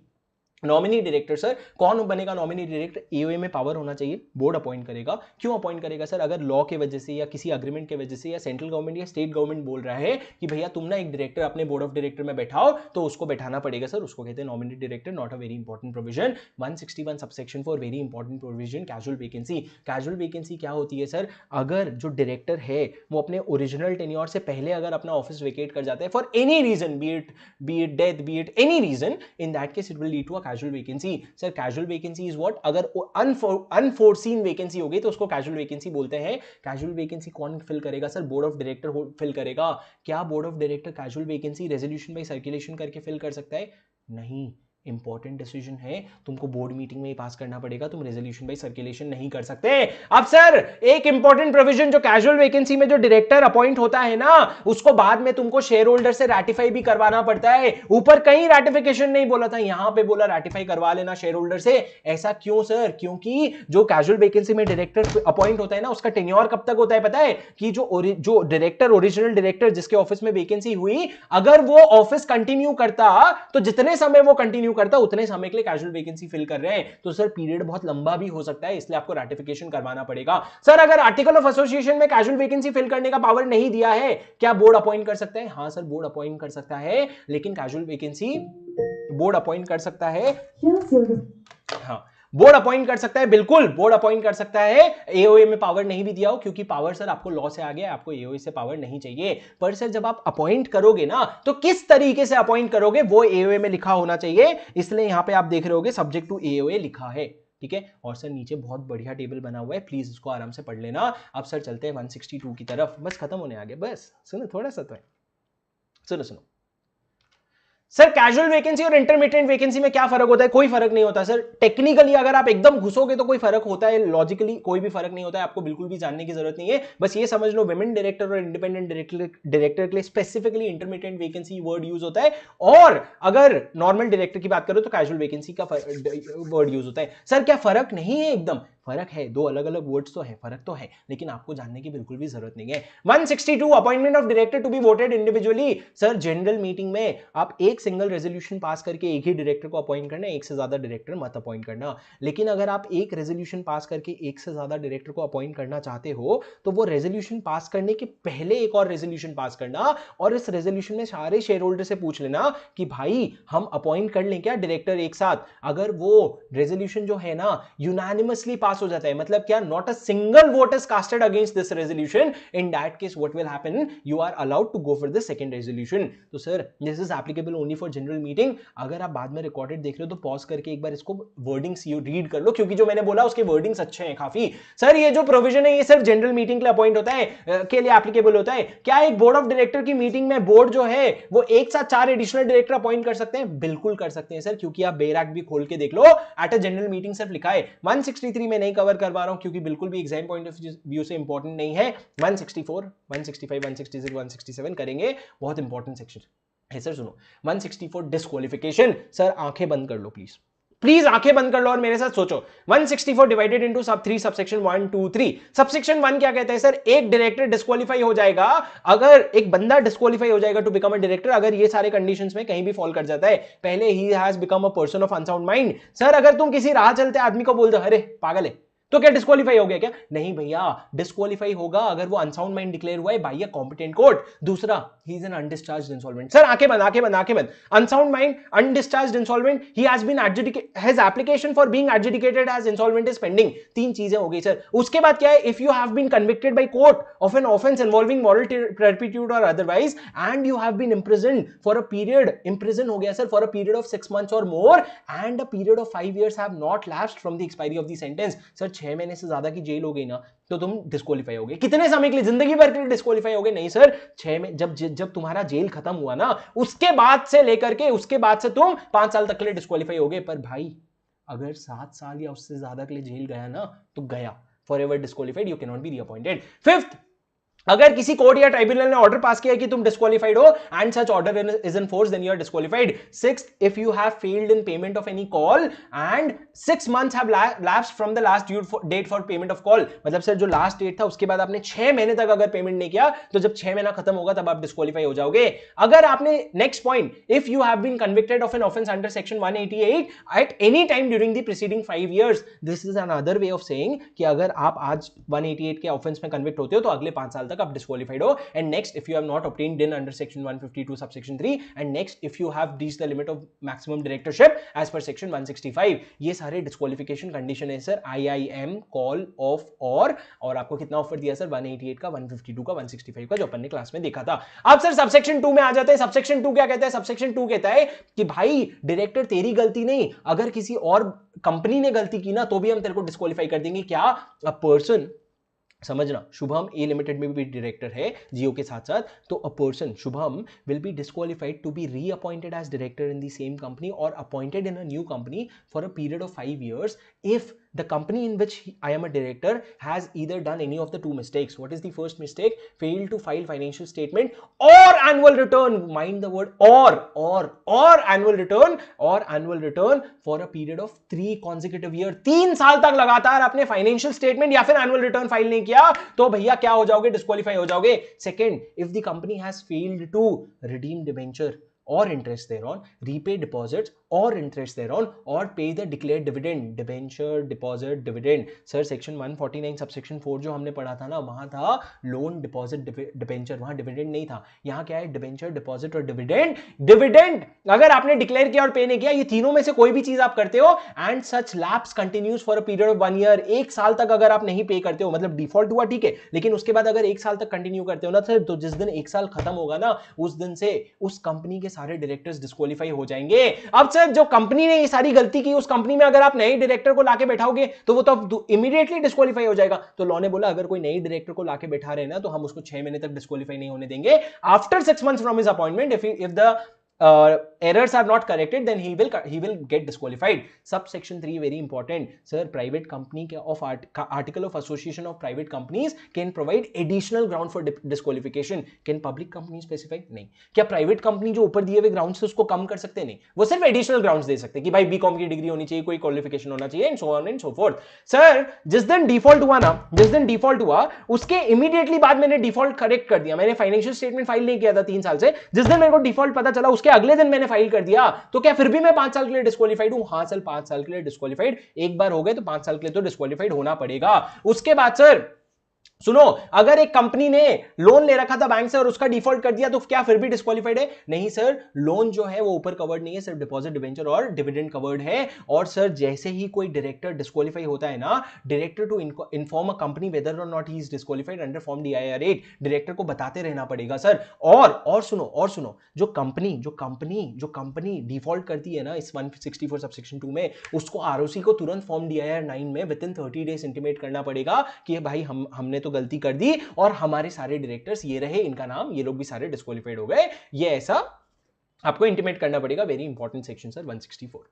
नॉमिनी डायरेक्टर सर, कौन बनेगा नॉमिनी डायरेक्टर? एओए में पावर होना चाहिए, बोर्ड अपॉइंट करेगा। क्यों अपॉइंट करेगा सर? अगर लॉ के वजह से या किसी अग्रीमेंट के वजह से या सेंट्रल गवर्नमेंट या स्टेट गवर्नमेंट बोल रहा है कि भैया तुम ना एक डायरेक्टर अपने बोर्ड ऑफ डायरेक्टर में बैठाओ, तो उसको बैठाना पड़ेगा सर, उसको कहते हैं nominee director. Not a very important provision. 161 subsection 4 very important provision, casual vacancy. Casual vacancy क्या होती है सर? अगर जो डायरेक्टर है वो अपने ओरिजिनल टेन्योर से पहले अगर अपना ऑफिस वेकेट कर जाता है for any reason, be it death, be it any reason, in that case it will lead to a casual vacancy. Sir casual vacancy is what? अगर अनफोर्सीन वैकेंसी होगी तो उसको कैजुअल वैकेंसी बोलते हैं। Casual vacancy कौन fill करेगा? Sir board of director fill करेगा। क्या board of director casual vacancy resolution by circulation करके फिल कर सकता है? नहीं, इंपॉर्टेंट डिसीजन है, तुमको बोर्ड मीटिंग में ही पास करना पड़ेगा, तुम रेजोल्यूशन बाय सर्कुलेशन नहीं कर सकते। अब सर एक इंपॉर्टेंट प्रोविजन, जो कैजुअल वैकेंसी में जो डायरेक्टर अपॉइंट होता है ना, उसको बाद में तुमको शेयर होल्डर से रैटिफाई भी करवाना पड़ता है। ऊपर कहीं रैटिफिकेशन नहीं बोला था, यहां पे बोला रैटिफाई करवा लेना शेयर होल्डर से। ऐसा क्यों सर? क्योंकि जो कैजुअल वैकेंसी में डायरेक्टर अपॉइंट होता है ना, उसका टेन्योर कब तक होता है पता है? कि जो डायरेक्टर, ओरिजिनल डायरेक्टर जिसके ऑफिस में वैकेंसी हुई, अगर वो ऑफिस कंटिन्यू करता तो जितने समय वो कंटिन्यू करता उतने समय के लिए कैजुअल वैकेंसी फिल कर रहे हैं, तो सर पीरियड बहुत लंबा भी हो सकता है, इसलिए आपको रैटिफिकेशन करवाना पड़ेगा। सर अगर आर्टिकल ऑफ एसोसिएशन में कैजुअल वैकेंसी फिल करने का पावर नहीं दिया है, क्या बोर्ड अपॉइंट कर सकता है? हाँ सर बोर्ड अपॉइंट कर सकता है, लेकिन कैजुअल वैकेंसी बोर्ड अपॉइंट कर सकता है। हाँ बोर्ड अपॉइंट कर सकता है, बिल्कुल बोर्ड अपॉइंट कर सकता है। एओए में पावर नहीं भी दिया हो, क्योंकि पावर सर आपको लॉ से आ गया, आपको एओए से पावर नहीं चाहिए। पर सर जब आप अपॉइंट करोगे ना, तो किस तरीके से अपॉइंट करोगे वो एओए में लिखा होना चाहिए, इसलिए यहां पे आप देख रहे होगे सब्जेक्ट टू एओए लिखा है, ठीक है। और सर नीचे बहुत बढ़िया टेबल बना हुआ है, प्लीज इसको आराम से पढ़ लेना। अब सर चलते हैं 162 की तरफ, बस खत्म होने आ गया, बस सुनो थोड़ा सा तो है, सुनो। सर कैजुअल वैकेंसी और इंटरमिटेंट वैकेंसी में क्या फर्क होता है? कोई फर्क नहीं होता सर। टेक्निकली अगर आप एकदम घुसोगे तो कोई फर्क होता है, लॉजिकली कोई भी फर्क नहीं होता है, आपको बिल्कुल भी जानने की जरूरत नहीं है। बस ये समझ लो वुमेन डायरेक्टर और इंडिपेंडेंट डायरेक्टर के लिए specifically intermittent vacancy word use होता है, और अगर नॉर्मल डायरेक्टर की बात करो तो कैजुअल वैकेंसी का वर्ड यूज होता है। सर क्या फर्क नहीं है? एकदम फर्क है, दो अलग अलग वर्ड्स तो है, फर्क तो है, लेकिन आपको जानने की बिल्कुल भी जरूरत नहीं है। 162 appointment of director to be voted individually. Sir general meeting में आप एक सिंगल रेजोल्यूशन पास करके एक ही डायरेक्टर को अपॉइंट करना, एक से ज्यादा डायरेक्टर मत अपॉइंट करना। लेकिन अगर आप एक रेजोल्यूशन पास करके एक से ज्यादा डायरेक्टर को अपॉइंट करना चाहते हो, तो वो रेजोल्यूशन पास करने के पहले एक और रेजोल्यूशन पास करना, और इस रेजोल्यूशन में सारे शेयर होल्डर से पूछ लेना कि भाई हम अपॉइंट कर लें क्या डायरेक्टर एक साथ। अगर वो रेजोल्यूशन जो है ना यूनानिमसली पास हो जाता है, मतलब क्या, not a single vote is casted against this resolution, in that case what will happen, you are allowed to go for the second resolution. तो sir this is applicable only for general meeting. अगर आप बाद में recorded देख रहे हो तो pause करके एक बार इसको वर्डिंग्स रीड कर लो, क्योंकि जो मैंने बोला उसके वर्डिंग्स अच्छे हैं काफी। सर ये जो प्रोविजन है ये सिर्फ जनरल मीटिंग के लिए अपॉइंट होता है, के लिए एप्लीकेबल होता है। क्या एक बोर्ड ऑफ डायरेक्टर की मीटिंग में बोर्ड जो है वो एक साथ 4 एडिशनल डायरेक्टर अपॉइंट कर सकते हैं? बिल्कुल कर सकते हैं सर, क्योंकि आप बेयर एक्ट भी खोल के देख लो, एट अ जनरल मीटिंग सिर्फ लिखा है। 163 में नहीं कवर करवा रहा हूं क्योंकि बिल्कुल भी एग्जाम पॉइंट ऑफ व्यू से इंपॉर्टेंट नहीं है। 164, 165, 166, 167 करेंगे, बहुत इंपॉर्टेंट सेक्शन है सर। सुनो 164 डिस्क्वालिफिकेशन। सर आंखें बंद कर लो प्लीज, प्लीज आंखें बंद कर लो और मेरे साथ सोचो। 164 डिवाइडेड इनटू सब 3 सबसेक्शन 1 2 3। सबसेक्शन 1 क्या कहता है सर? एक डायरेक्टर डिस्क्वालीफाई हो जाएगा, अगर एक बंदा डिस्क्वालीफाई हो जाएगा टू बिकम अ डायरेक्टर, अगर ये सारे कंडीशंस में कहीं भी फॉल कर जाता है। पहले he has become a person of unsound mind. Sir अगर तुम किसी राह चलते आदमी को बोल दो अरे पागल है, तो क्या डिस्क्वालीफाई हो गया क्या? नहीं भैया, डिस्क्वालीफाई होगा अगर वो अनसाउंड माइंड डिक्लेयर हुआ है बाय अ कॉम्पिटेंट कोर्ट। दूसरा, he is an undischarged insolvent. Sir आंखें बंद, आंखें बंद, आंखें बंद। Unsound mind, undischarged insolvent, he has been his application for being adjudicated as insolvent is pending. 3 चीजें हो गई सर। उसके बाद क्या है? If you have been convicted by court of an offence involving moral turpitude or otherwise, and you have been imprisoned for a period, imprison हो गया sir for a period of 6 months or more, and a period of 5 years have not lapsed from the expiry of the sentence. Sir 6 महीने से ज्यादा की jail हो गई ना, तो तुम डिस्क्वालीफाई हो गए। कितने समय के लिए? जिंदगी भर के लिए डिस्क्वालीफाई हो गए? नहीं सर, 6 में जब तुम्हारा जेल खत्म हुआ ना, उसके बाद से लेकर के उसके बाद से तुम 5 साल तक के लिए डिस्क्वालीफाई हो गए। पर भाई अगर 7 साल या उससे ज्यादा के लिए जेल गया ना, तो गया, for ever disqualified, you can not be reappointed. 5th, अगर किसी कोर्ट या ट्राइब्यूनल ने ऑर्डर पास किया कि तुम डिस्क्वालीफाइड हो and such order is in force, then you are disqualified. 6th, if you have failed in payment of any call and 6 months have lapsed from the last date for payment of call, मतलब sir जो last date था उसके बाद आपने 6 महीने तक अगर payment नहीं किया, तो जब 6 महीना खत्म होगा तब आप डिस्क्वालीफाई हो जाओगे। अगर आपने, next point, if you have been convicted of an offence under section 188 at any time during the preceding 5 years, this is another way of saying कि अगर आप आज 188 के ऑफेंस में कन्विक्ट होते हो तो अगले 5 साल तक तक आप डिस्क्वालीफाइड हो। And next, if you have not obtained in under section 152 subsection 3, and next if you have reached the limit of maximum directorship as per section 165। ये सारे डिस्क्वालिफिकेशन कंडीशन है सर, IIM, कॉल ऑफ, और आपको कितना offer दिया sir, 188 का, 152 का, 165 का, जो अपन ने क्लास में देखा था। अब सर सबसेक्शन 2 में आ जाते हैं। सबसेक्शन 2 क्या कहता है? सबसेक्शन 2 कहता है कि भाई डायरेक्टर तेरी गलती नहीं, अगर किसी और कंपनी ने गलती की ना तो भी हम तेरे को डिस्क्वालीफाई कर देंगे। क्या? अ पर्सन, समझना, शुभम ए लिमिटेड में भी डायरेक्टर है जियो के साथ साथ, तो a person Shubham will be disqualified to be reappointed as director in the same company or appointed in a new company for a period of 5 years if the company in which I am a director has either done any of the two mistakes. What is the first mistake? Failed to file financial statement or annual return. Mind the word or annual return for a period of 3 consecutive years. 3 साल तक लगातार आपने financial statement या फिर annual return file नहीं किया तो भैया क्या हो जाओगे? डिस्क्वालीफाई हो जाओगे। Second, if the company has failed to redeem debenture or interest thereon, repay deposits or interest thereon, or pay the declared dividend, debenture, deposit, dividend. Sir section 149 subsection 4 जो हमने पढ़ा था ना, वहां था लोन, डिपॉजिट, डिबेंचर, वहां dividend नहीं था। यहाँ क्या है? डिबेंचर, डिपॉजिट और डिविडेंड। डिविडेंड अगर आपने डिक्लेयर किया और पे नहीं किया, ये तीनों में से कोई भी चीज आप करते हो, and such lapse continues for a period of 1 year, 1 साल तक अगर आप नहीं पे करते हो, मतलब डिफॉल्ट हुआ ठीक है, लेकिन उसके बाद अगर 1 साल तक कंटिन्यू करते हो ना सर, तो जिस दिन 1 साल खत्म होगा ना, उस दिन से उस कंपनी के सारे डायरेक्टर्स डिस्क्वालीफाई हो जाएंगे। अब सर जो कंपनी ने ये सारी गलती की, उस कंपनी में अगर आप नए डायरेक्टर को लाके बैठाओगे तो वो तो इमीडिएटली डिस्क्वालीफाई हो जाएगा। तो लॉ ने बोला अगर कोई नई डायरेक्टर को लाके बैठा रहे ना, तो हम उसको 6 महीने तक डिस्क्वालीफाई नहीं होने देंगे। After 6 months from his appointment, if the errors are not corrected, then he will get disqualified. Subsection 3 very important sir, private company of article of association of private companies can provide additional ground for disqualification. Can public company specify? नहीं। क्या private company जो ऊपर दिए हुए ground से उसको कम कर सकते? नहीं, वो सिर्फ एडिशनल ग्राउंड्स दे सकते कि भाई बीकॉम की डिग्री होनी चाहिए, कोई क्वालिफिकेशन होना चाहिए, and so on and so fourth. Sir जिस दिन डिफॉल्ट हुआ ना, जिस दिन डिफॉल्ट हुआ उसके इमीडिएटली बाद मैंने डिफॉल्ट करेक्ट कर दिया। मैंने फाइनेंशियल स्टेटमेंट फाइल नहीं किया था 3 साल से, जिस दिन मेरे को डिफॉल्ट पता चला उसके अगले दिन मैंने फाइल कर दिया, तो क्या फिर भी मैं 5 साल के लिए डिस्क्वालीफाइड हूं? हां सर, 5 साल के लिए डिस्क्वालीफाइड। एक बार हो गए तो 5 साल के लिए तो डिस्क्वालीफाइड होना पड़ेगा। उसके बाद सर सुनो, अगर एक कंपनी ने लोन ले रखा था बैंक से और उसका डिफॉल्ट कर दिया तो क्या फिर भी डिस्क्वालीफाइड है? नहीं सर, लोन जो है वो ऊपर कवर्ड नहीं है, सिर्फ डिपॉजिट, डिबेंचर और डिविडेंड कवर्ड है। और सर जैसे ही कोई डायरेक्टर डिस्क्वालीफाई होता है ना, director to inform a company whether or not he is disqualified under form DIR 8, director को बताते रहना पड़ेगा सर। और सुनो, जो कंपनी डिफॉल्ट करती है ना इस 164 सबसेक्शन 2 में, उसको ROC को तुरंत फॉर्म DIR 9 में विद इन 30 days इंटीमेट करना पड़ेगा कि भाई हमने तो गलती कर दी और हमारे सारे डायरेक्टर्स ये रहे, इनका नाम, ये लोग भी सारे डिस्क्वालीफाइड हो गए। ये ऐसा आपको इंटीमेट करना पड़ेगा। Very important section sir 164।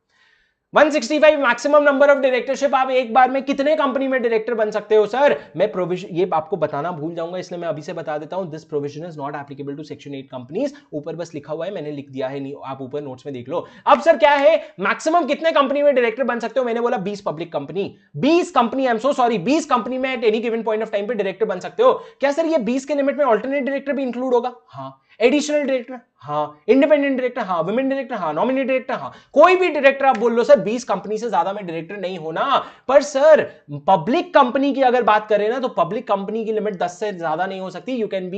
165 maximum number of directorship. आप एक बार में कितने कंपनी में डायरेक्टर बन सकते हो सर? मैं प्रोविजन ये आपको बताना भूल जाऊंगा, इसलिए मैं अभी से बता देता हूं। This provision is not applicable to section 8 companies. ऊपर बस लिखा हुआ है, मैंने लिख दिया है, नहीं आप ऊपर नोट्स में देख लो। अब सर क्या है मैक्सिमम कितने कंपनी में डायरेक्टर बन सकते हो? मैंने बोला 20 public company, 20 company, I am so sorry, 20 company में at any given point of time पे डायरेक्टर बन सकते हो। क्या सर ये 20 के लिमिट में अल्टरनेट डायरेक्टर भी इंक्लूड होगा? हाँ। Additional director? हाँ। Independent director? हाँ। Women director? हाँ। Nominate director? हाँ। कोई भी डायरेक्टर आप बोल लो सर, 20 कंपनी से ज्यादा में डायरेक्टर नहीं होना। पर सर पब्लिक कंपनी की अगर बात करें ना, तो पब्लिक कंपनी की लिमिट 10 से ज्यादा नहीं हो सकती। You can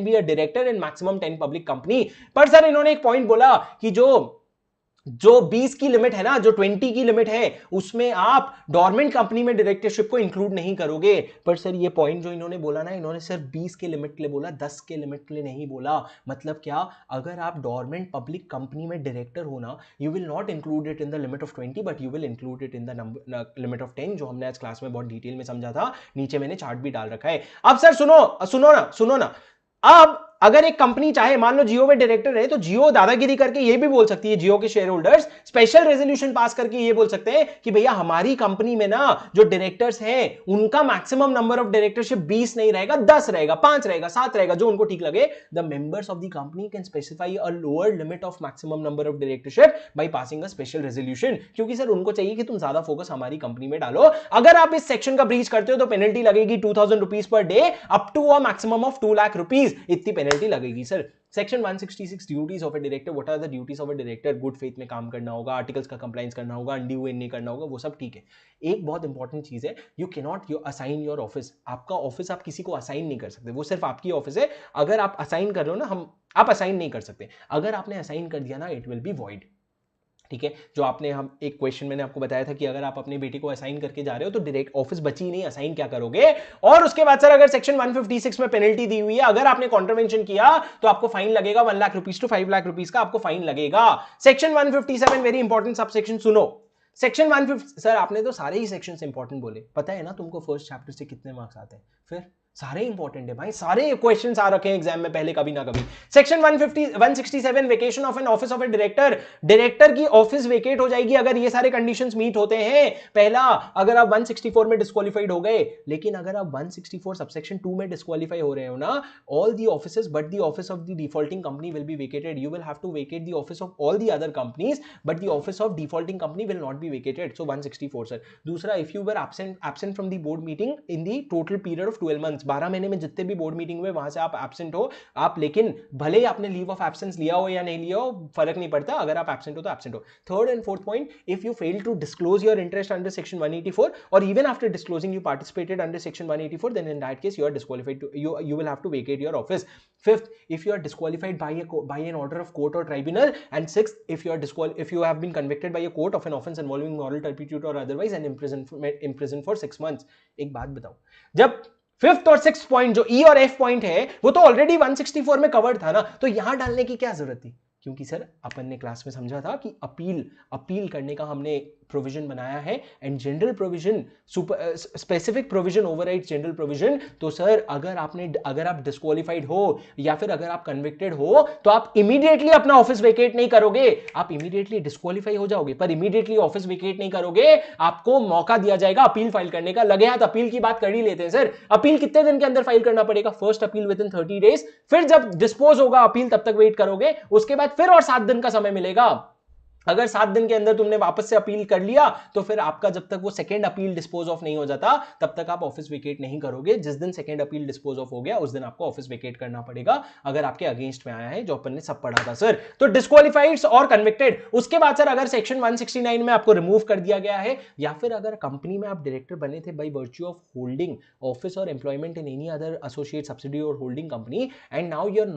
be a director in maximum 10 public company. पर सर इन्होंने एक पॉइंट बोला कि जो 20 की लिमिट है ना, जो 20 की लिमिट है, उसमें आप डोरमेंट कंपनी में डायरेक्टरशिप को इंक्लूड नहीं करोगे। पर सर ये पॉइंट जो इन्होंने बोला ना, इन्होंने सिर्फ 20 के लिमिट के लिए बोला, 10 के लिमिट के लिए नहीं बोला। मतलब क्या? अगर आप डोरमेंट पब्लिक कंपनी में डायरेक्टर हो ना, you will not include it in the limit of 20, but you will include it in the limit of 10, जो हमने आज क्लास में बहुत डिटेल में समझा था। नीचे मैंने चार्ट भी डाल रखा है। अब सर सुनो ना, अब अगर एक कंपनी चाहे, मान लो जियो में डायरेक्टर है, तो जियो दादागिरी करके ये भी बोल सकती है, जियो के share holders special resolution pass करके ये बोल सकते हैं कि भैया हमारी कंपनी में ना जो डायरेक्टर्स हैं उनका मैक्सिमम नंबर ऑफ डायरेक्टरशिप 20 नहीं रहेगा, 10 रहेगा, 5 रहेगा, 7 रहेगा, जो उनको ठीक लगे। The members of the company can specify a lower limit of maximum number of directorship by passing a special resolution, क्योंकि सर उनको चाहिए कि तुम ज्यादा फोकस हमारी कंपनी में डालो। अगर आप इस सेक्शन का ब्रीच करते हो तो पेनल्टी लगेगी 2000 rupees per day up to a maximum of 2 lakh rupees. इतनी पेनल्टी लगेगी sir. Section 166 duties of a director, what are the duties of a director? Good faith में काम करना होगा, आर्टिकल्स का कंप्लायंस करना होगा, अनड्यू नहीं करना होगा, वो सब ठीक है। एक बहुत इंपॉर्टेंट चीज है, you can not assign your office. आपका ऑफिस आप किसी को असाइन नहीं कर सकते, वो सिर्फ आपकी ऑफिस है। अगर आप असाइन कर रहे हो ना, आप असाइन नहीं कर सकते। अगर आपने असाइन कर दिया ना, इट विल बी वॉइड। ठीक है, जो आपने हम एक क्वेश्चन मैंने आपको बताया था कि अगर आप अपने बेटे को असाइन करके जा रहे हो तो डायरेक्ट ऑफिस बची नहीं, असाइन क्या करोगे? और उसके बाद सर अगर सेक्शन 156 में पेनल्टी दी हुई है, अगर आपने कॉन्ट्रवेंशन किया तो आपको फाइन लगेगा 1 lakh rupees to 5 lakh rupees का आपको फाइन लगेगा। Section 157 very important subsection सुनो। सेक्शन 150 सर आपने तो सारे ही सेक्शंस इंपॉर्टेंट बोले, पता है ना तुमको फर्स्ट चैप्टर से कितने मार्क्स आते हैं? फिर सारे इंपॉर्टेंट है भाई, सारे क्वेश्चंस आ रखे हैं एग्जाम में पहले कभी ना कभी। Section 167 vacation of an office of A director, director की ऑफिस वेकेट हो जाएगी अगर ये सारे कंडीशंस मीट होते हैं। पहला, अगर आप 164 में डिस्क्वालीफाइड हो गए, लेकिन अगर आप 164 सबसेक्शन 2 में डिस्क्वालीफाई हो रहे हो ना, all the offices but the office of the defaulting company will be vacated. You will have to vacate the office of all the other companies but the office of defaulting company will not be vacated. So 164 sir. दूसरा, if you were absent from the board meeting in the total period of 12 months, 12 महीने में जितने भी board meeting हुए वहां से आप absent हो, आप लेकिन भले ही आपने लीव ऑफ एब्सेंस लिया हो या नहीं लिया हो, फर्क नहीं पड़ता, अगर आप एब्सेंट हो तो एब्सेंट हो। Third and fourth point, if you fail to disclose your interest under section 184 और even after disclosing you participated under section 184, then in that case you are disqualified to, you will have to vacate your office. Fifth, if you are disqualified by an order of court or tribunal, and sixth, if you have been convicted by a court of an offense involving moral turpitude or otherwise and imprisoned for 6 months. एक बात बताओ, जब fifth और six point जो ई और F point है वो तो ऑलरेडी 164 में कवर्ड था ना, तो यहां डालने की क्या जरूरत थी? क्योंकि सर अपन ने क्लास में समझा था कि अपील करने का हमने प्रोविजन बनाया है, and general provision specific provision overrides general provision. तो सर अगर आप डिस्क्वालीफाइड हो या फिर अगर आप कन्विक्टेड हो तो आप इमीडिएटली अपना ऑफिस वेकेट नहीं करोगे, आप इमीडिएटली डिस्क्वालीफाई हो जाओगे पर इमीडिएटली ऑफिस वेकेट नहीं करोगे, आपको मौका दिया जाएगा अपील फाइल करने का। लगे हाथ अपील की बात कर ही लेते हैं सर। अपील कितने दिन के अंदर फाइल करना पड़ेगा? First appeal with in 30 days, फिर जब डिस्पोज होगा अपील तब तक वेट करोगे, उसके बाद फिर और 7 दिन का समय मिलेगा। अगर 7 दिन के अंदर तुमने वापस से अपील कर लिया तो फिर आपका जब तक वो सेकंड अपील डिस्पोज ऑफ नहीं हो जाता तब तक आप ऑफिस वेकेट नहीं करोगे। जिस दिन सेकंड अपील डिस्पोज ऑफ हो गया उस दिन आपको ऑफिस वेकेट करना पड़ेगा, अगर आपके अगेंस्ट में आया है, जो अपन ने सब पढ़ा था सर। तो डिस्क्वालीफाइड और कन्विक्टेड। उसके बाद सर अगर सेक्शन 169 में आपको रिमूव कर दिया गया है, या फिर अगर कंपनी में आप डायरेक्टर बने थे by virtue of holding office or employment in any other associate subsidy or holding company, and now you are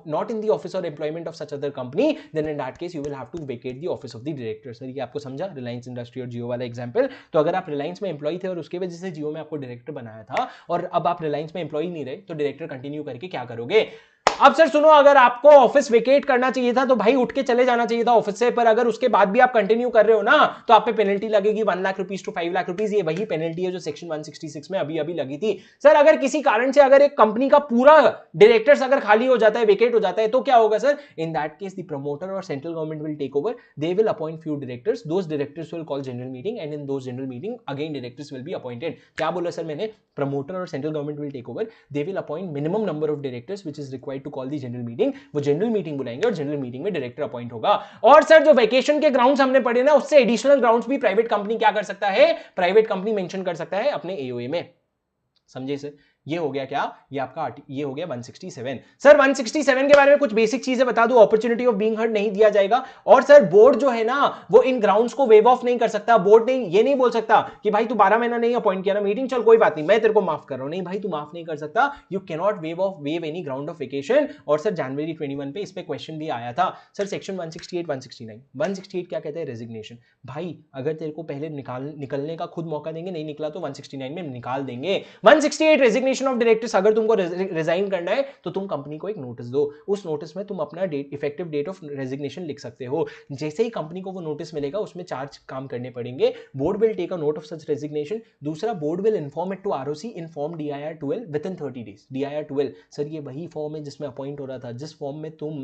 not in the office or employment of such other company, then in that case you will have to vacate the office of the director. Sir ये आपको समझा, Reliance industry और जियो वाला example. तो अगर आप रिलायंस में employ थे और उसके वजह से जियो में आपको डायरेक्टर बनाया था और अब आप रिलायंस में एम्प्लॉय नहीं रहे, तो डायरेक्टर कंटिन्यू करके क्या करोगे? अब सर सुनो, अगर आपको ऑफिस वेकेट करना चाहिए था तो भाई उठ के चले जाना चाहिए था ऑफिस से, पर अगर उसके बाद भी आप कंटिन्यू कर रहे हो ना तो आप पे पेनल्टी लगेगी 1 lakh rupees to 5 lakh rupees. ये वही पेनल्टी है जो सेक्शन 166 में अभी लगी थी। सर अगर किसी कारण से अगर एक कंपनी का पूरा डायरेक्टर्स अगर खाली हो जाता है, वेकेट हो जाता है, तो क्या होगा sir? In that case the promoter or central government will take over, they will appoint few directors, those directors will call general meeting and in those general meeting again directors will be appointed. क्या बोला sir मैंने? Promoter or central government will take over, they will appoint minimum number of directors which is required to call the general meeting. वो general meeting बुलाएंगे और general meeting में director appoint होगा। और sir जो वेकेशन के grounds हमने पढ़े ना, उससे एडिशनल ग्राउंड्स भी प्राइवेट कंपनी क्या कर सकता है? प्राइवेट कंपनी मेंशन कर सकता है अपने एओए में। समझे सर? ये हो गया क्या? ये आपका ये हो गया 167। सर 167 के बारे में कुछ बेसिक चीजें बता दूं। अपॉर्चुनिटी ऑफ बीइंग हर्ड नहीं दिया जाएगा, और सर बोर्ड जो है ना वो इन ग्राउंड्स को वेव ऑफ नहीं कर सकता। बोर्ड ने ये नहीं बोल सकता कि भाई तू 12 महीना नहीं अपॉइंट किया ना मीटिंग, चल कोई बात नहीं मैं तेरे को माफ कर रहा हूं। नहीं भाई, तू माफ नहीं कर सकता। You can not wave any ground of vacation. और सर जनवरी 21 पे इस पे क्वेश्चन भी आया था सर, सेक्शन 168 169 168 क्या कहते हैं? रेजिग्नेशन। भाई अगर तेरे को पहले निकलने का खुद मौका देंगे, नहीं निकला तो 169 में निकाल देंगे। 168 रेजिग्नेशन ऑफ डायरेक्टर्स। अगर तुमको रिजाइन करना है तो तुम कंपनी को एक नोटिस दो, उस नोटिस में तुम अपना इफेक्टिव डेट ऑफ रेजिग्नेशन लिख सकते हो। जैसे ही कंपनी को वो नोटिस मिलेगा उसमें 4 काम करने पड़ेंगे। Board will take a note of such resignation. दूसरा, board will inform it to ROC in form DIR 12 within 30 days. DIR 12 sir ये वही फॉर्म है जिसमें अपॉइंट हो रहा था, जिस फॉर्म में तुम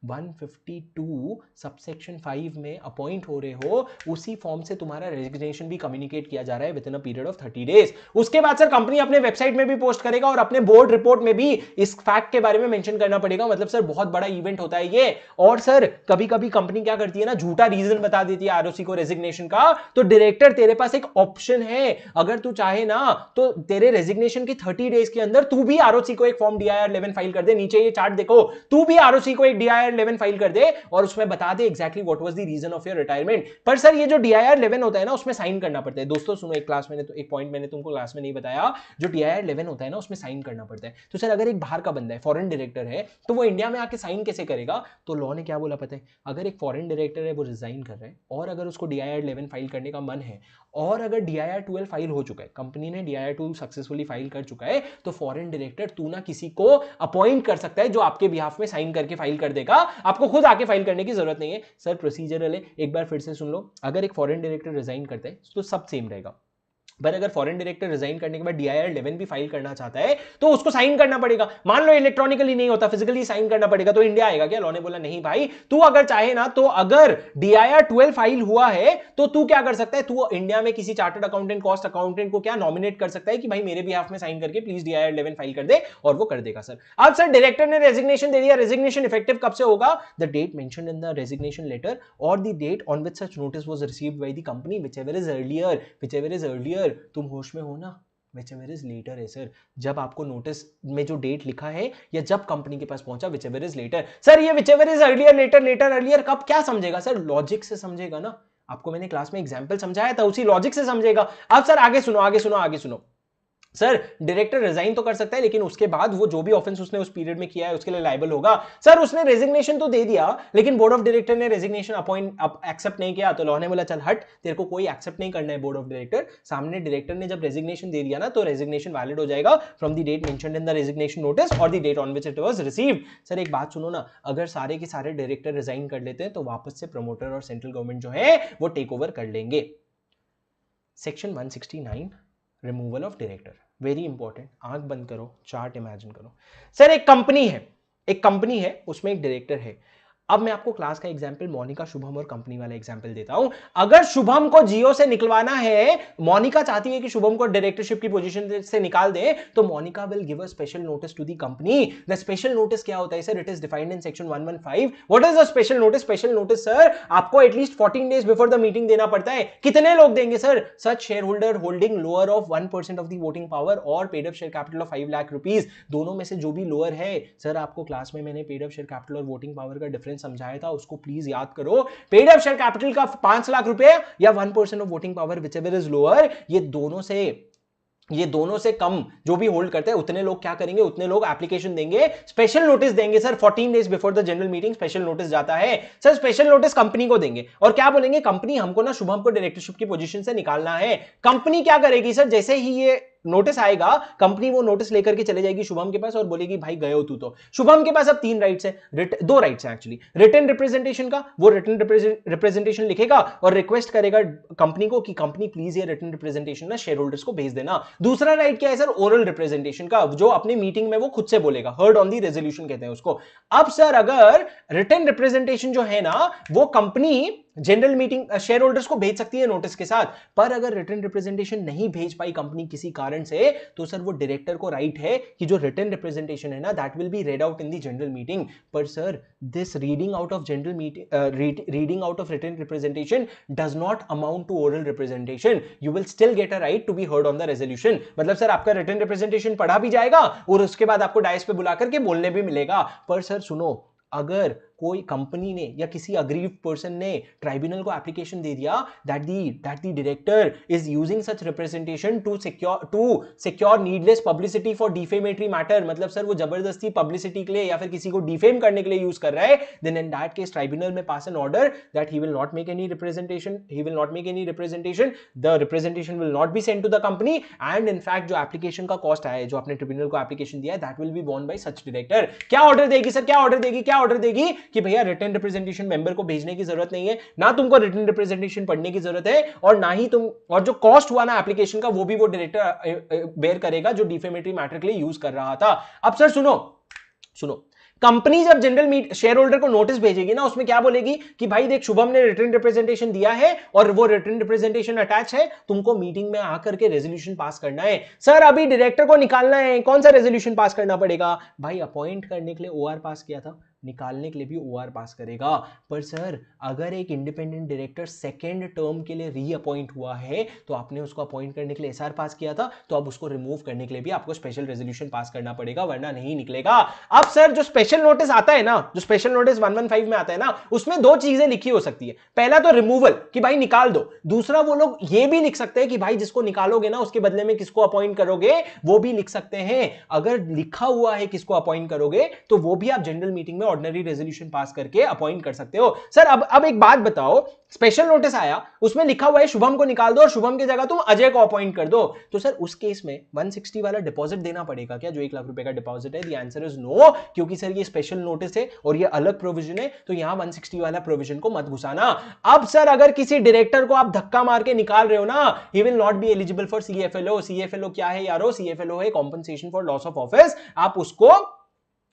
152 सबसेक्शन 5 में अपॉइंट हो रहे हो, उसी फॉर्म से तुम्हारा रेजिग्नेशन भी कम्युनिकेट किया जा रहा है with in a period of 30 days. उसके बाद सर कंपनी अपने वेबसाइट में भी पोस्ट पोस्ट करेगा और अपने बोर्ड रिपोर्ट में भी इस फैक्ट के बारे में मेंशन करना पड़ेगा। मतलब सर बहुत बड़ा इवेंट होता है ये। और सर कभी कभी कंपनी क्या करती है ना, झूठा रीजन बता देती है आरओसी को रेजिग्नेशन का। तो डायरेक्टर तेरे पास एक ऑप्शन है, अगर तू चाहे ना तो तेरे रेजिग्नेशन की 30 डेज के अंदर तू भी आरओसी को एक फॉर्म DIR 11 फाइल कर दे। नीचे ये चार्ट देखो, तू भी आरओसी को एक DIR 11 फाइल कर दे और उसमें बता दे exactly what was the reason of your retirement. पर सर ये जो DIR 11 होता है ना, उसमें साइन करना पड़ता है। दोस्तों सुनो, एक पॉइंट मैंने तुमको क्लास में नहीं बताया, जो DIR 11 होता है ना उसमें साइन करना पड़ता है। तो सर अगर एक बाहर का बंदा है, फॉरेन डायरेक्टर है, तो वो इंडिया में आके साइन कैसे करेगा? तो लॉ ने क्या बोला पता है, अगर एक फॉरेन डायरेक्टर है वो रिजाइन कर रहा है और अगर उसको DIR 11 फाइल करने का मन है और अगर DIR 12 फाइल हो चुका है, कंपनी ने DIR 2 सक्सेसफुली फाइल कर चुका है, तो फॉरेन डायरेक्टर तू ना किसी को अपॉइंट कर सकता है जो आपके बिहाफ में साइन करके फाइल कर देगा। आपको खुद आके फाइल करने की जरूरत नहीं है। सर प्रोसीजरल है, एक बार फिर से सुन लो। अगर एक फॉरेन डायरेक्टर रिजाइन करता है तो सब सेम रहेगा, पर अगर फॉरेन डायरेक्टर रिजाइन करने के बाद DIR 11 भी फाइल करना चाहता है तो उसको साइन करना पड़ेगा। मान लो इलेक्ट्रॉनिकली नहीं होता, फिजिकली साइन करना पड़ेगा, तो इंडिया आएगा क्या? लॉ ने बोला नहीं भाई, तू अगर चाहे ना तो अगर DIR 12 फाइल हुआ है तो तू क्या कर सकता है, तू इंडिया में किसी चार्टर्ड अकाउंटेंट, कॉस्ट अकाउंटेंट को क्या नॉमिनेट कर सकता है कि भाई मेरे बिहाफ में साइन करके प्लीज DIR 11 फाइल कर दे, और वो कर देगा। सर अब सर डायरेक्टर ने रेजिग्नेशन दे दिया, रेजिग्नेशन इफेक्टिव कब से होगा? The date mentioned in the resignation letter or the date on which such notice was received by the company, whichever is earlier. तुम होश में हो ना, whichever is later है सर। जब आपको नोटिस में जो डेट लिखा है या जब कंपनी के पास पहुंचा, whichever is later। सर ये whichever is earlier, later earlier कब क्या समझेगा सर? लॉजिक से समझेगा ना। आपको मैंने क्लास में एग्जांपल समझाया था, उसी लॉजिक से समझेगा। अब सर आगे सुनो। सर डायरेक्टर रिजाइन तो कर सकता है, लेकिन उसके बाद वो जो भी ऑफेंस उसने उस पीरियड में किया है उसके लिए लायबल होगा। सर उसने रेजिग्नेशन तो दे दिया, लेकिन बोर्ड ऑफ डायरेक्टर ने रेजिग्नेशन एक्सेप्ट नहीं किया, तो लॉ ने बोला चल हट, तेरे को कोई एक्सेप्ट नहीं करना है बोर्ड ऑफ डायरेक्टर। सामने डायरेक्टर ने जब रेजिग्नेशन दे दिया ना, तो रेजिग्नेशन वैलिड हो जाएगा from the date mentioned in the resignation notice or the date on which it was received. Sir एक बात सुनो ना, अगर सारे के सारे डायरेक्टर रिजाइन कर लेते हैं तो वापस से प्रमोटर और सेंट्रल गवर्नमेंट जो है वो टेक ओवर कर लेंगे। Section 169 removal of director, very important. आंख बंद करो, चार्ट इमेजिन करो। सर एक कंपनी है, उसमें एक डायरेक्टर है। अब मैं आपको क्लास का एग्जांपल मोनिका, शुभम और कंपनी वाला एग्जांपल देता हूं। अगर शुभम को जियो से निकलवाना है, मोनिका चाहती है कि शुभम को डायरेक्टरशिप की पोजीशन से निकाल दे, तो Monika will give a special notice to the company. The special notice क्या होता है sir? It is defined in section 115। What is the special notice? Special notice sir आपको at least 14 days before the meeting देना पड़ता है। कितने लोग देंगे sir? Such shareholder holding lower of 1% of the voting power or paid up share capital of 5 lakh rupees. दोनों में से जो भी लोअर है, सर आपको क्लास में मैंने पेड अप शेयर कैपिटल और वोटिंग पावर का डिफरेंस समझाया था, उसको प्लीज याद करो। पेड अप शेयर कैपिटल का 5 लाख रुपए या 1% of voting power, whichever is lower, ये दोनों से कम जो भी होल्ड करते हैं उतने लोग क्या करेंगे? उतने लोग एप्लीकेशन देंगे, स्पेशल नोटिस देंगे। Sir 14 days before the general meeting special notice जाता है। सर स्पेशल नोटिस कंपनी को देंगे और क्या बोलेंगे? कंपनी हमको ना शुभम को डायरेक्टरशिप की पोजीशन से निकालना है। कंपनी क्या करेगी सर? जैसे ही ये नोटिस आएगा, कंपनी वो नोटिस लेकर के चले जाएगी शुभम के पास और बोलेगी भाई गए हो तू तो। शुभम के पास अब 3 राइट्स है, 2 राइट्स है एक्चुअली। रिटन रिप्रेजेंटेशन का, वो रिटन रिप्रेजेंटेशन लिखेगा और रिक्वेस्ट करेगा कंपनी को कि कंपनी प्लीज ये रिटन रिप्रेजेंटेशन ना शेयर होल्डर्स को भेज देना। दूसरा राइट क्या है सर? ओरल रिप्रेजेंटेशन का, जो अपनी मीटिंग में वो खुद से बोलेगा, हर्ड ऑन दी रेजोल्यूशन कहते हैं उसको। अब सर अगर रिटन रिप्रेजेंटेशन जो है ना, वो company general meeting share holders को भेज सकती है नोटिस के साथ, पर अगर रिटन रिप्रेजेंटेशन नहीं भेज पाई कंपनी किसी कारण से, तो सर वो डायरेक्टर को राइट है कि जो रिटन रिप्रेजेंटेशन है ना, that will be read out in the general meeting. पर sir this reading out of general meeting, reading out of written representation does not amount to oral representation. You will still get a right to be heard on the resolution. मतलब sir आपका written representation पढ़ा भी जाएगा और उसके बाद आपको DISE पे बुला करके बोलने भी मिलेगा। पर सर सुनो, अगर कोई कंपनी ने या किसी अग्रीव्ड पर्सन ने ट्राइब्यूनल को एप्लीकेशन दे दिया that the director is using such representation to secure needless publicity for defamatory matter, मतलब सर वो जबरदस्ती पब्लिसिटी के लिए या फिर किसी को डिफेम करने के लिए यूज कर रहा है, then in that case tribunal में pass an order that he will not make any representation, the representation will not be sent to the company, and in fact जो एप्लीकेशन का कॉस्ट आया है, जो आपने ट्रिब्यूनल को एप्लीकेशन दिया है, that will be borne by such director. क्या ऑर्डर देगी सर? क्या ऑर्डर देगी कि भैया रिटन रिप्रेजेंटेशन मेंबर को भेजने की जरूरत नहीं है, ना तुमको रिटन रिप्रेजेंटेशन पढ़ने की जरूरत है, और ना ही तुम, और जो कॉस्ट हुआ ना एप्लीकेशन का, वो भी वो डायरेक्टर बेयर करेगा जो डिफेमेटरी मैटर के लिए यूज कर रहा था। अब सर सुनो, कंपनी जब जनरल शेयर होल्डर को नोटिस भेजेगी ना, उसमें क्या बोलेगी कि भाई देख, शुभम ने रिटर्न रिप्रेजेंटेशन दिया है और वो रिटर्न रिप्रेजेंटेशन अटैच है, तुमको मीटिंग में आकर के रेजोल्यूशन पास करना है। सर अभी डायरेक्टर को निकालना है, कौन सा रेजोल्यूशन पास करना पड़ेगा? भाई अपॉइंट करने के लिए ओआर पास किया था, निकालने के लिए भी ओआर पास करेगा। पर सर अगर एक इंडिपेंडेंट डायरेक्टर सेकेंड टर्म के लिए रीअपॉइंट हुआ है, तो आपने उसको अपॉइंट करने के लिए एसआर पास किया था, तो अब उसको रिमूव करने के लिए भी आपको स्पेशल रेजोल्यूशन पास करना पड़ेगा, वरना नहीं निकलेगा। अब सर जो स्पेशल नोटिस आता है ना, जो स्पेशल नोटिस 115 में आता है ना, उसमें दो चीजें लिखी हो सकती है। पहला तो रिमूवल कि भाई निकाल दो, दूसरा वो लोग ये भी लिख सकते हैं कि भाई जिसको निकालोगे ना उसके बदले में किसको अपॉइंट करोगे, वो भी लिख सकते हैं। अगर लिखा हुआ है किसको अपॉइंट करोगे, तो वो भी आप जनरल मीटिंग में ऑर्डिनरी रेजोल्यूशन पास करके अपॉइंट कर सकते हो। सर अब एक बात बताओ, स्पेशल नोटिस आया, उसमें लिखा हुआ है शुभम को निकाल दो और शुभम की जगह तुम अजय को अपॉइंट कर दो, तो सर उस केस में 160 वाला डिपॉजिट देना पड़ेगा क्या, जो 1 लाख रुपए का डिपॉजिट है? द आंसर इज नो, क्योंकि सर ये स्पेशल नोटिस है और ये अलग प्रोविजन है, तो यहां 160 वाला प्रोविजन को मत घुसाना। अब सर अगर किसी डायरेक्टर को आप धक्का मार के निकाल रहे हो ना, he will not be eligible for CFLO. CFLO क्या है यारो? सीएफएलओ है compensation for loss of office. आप उसको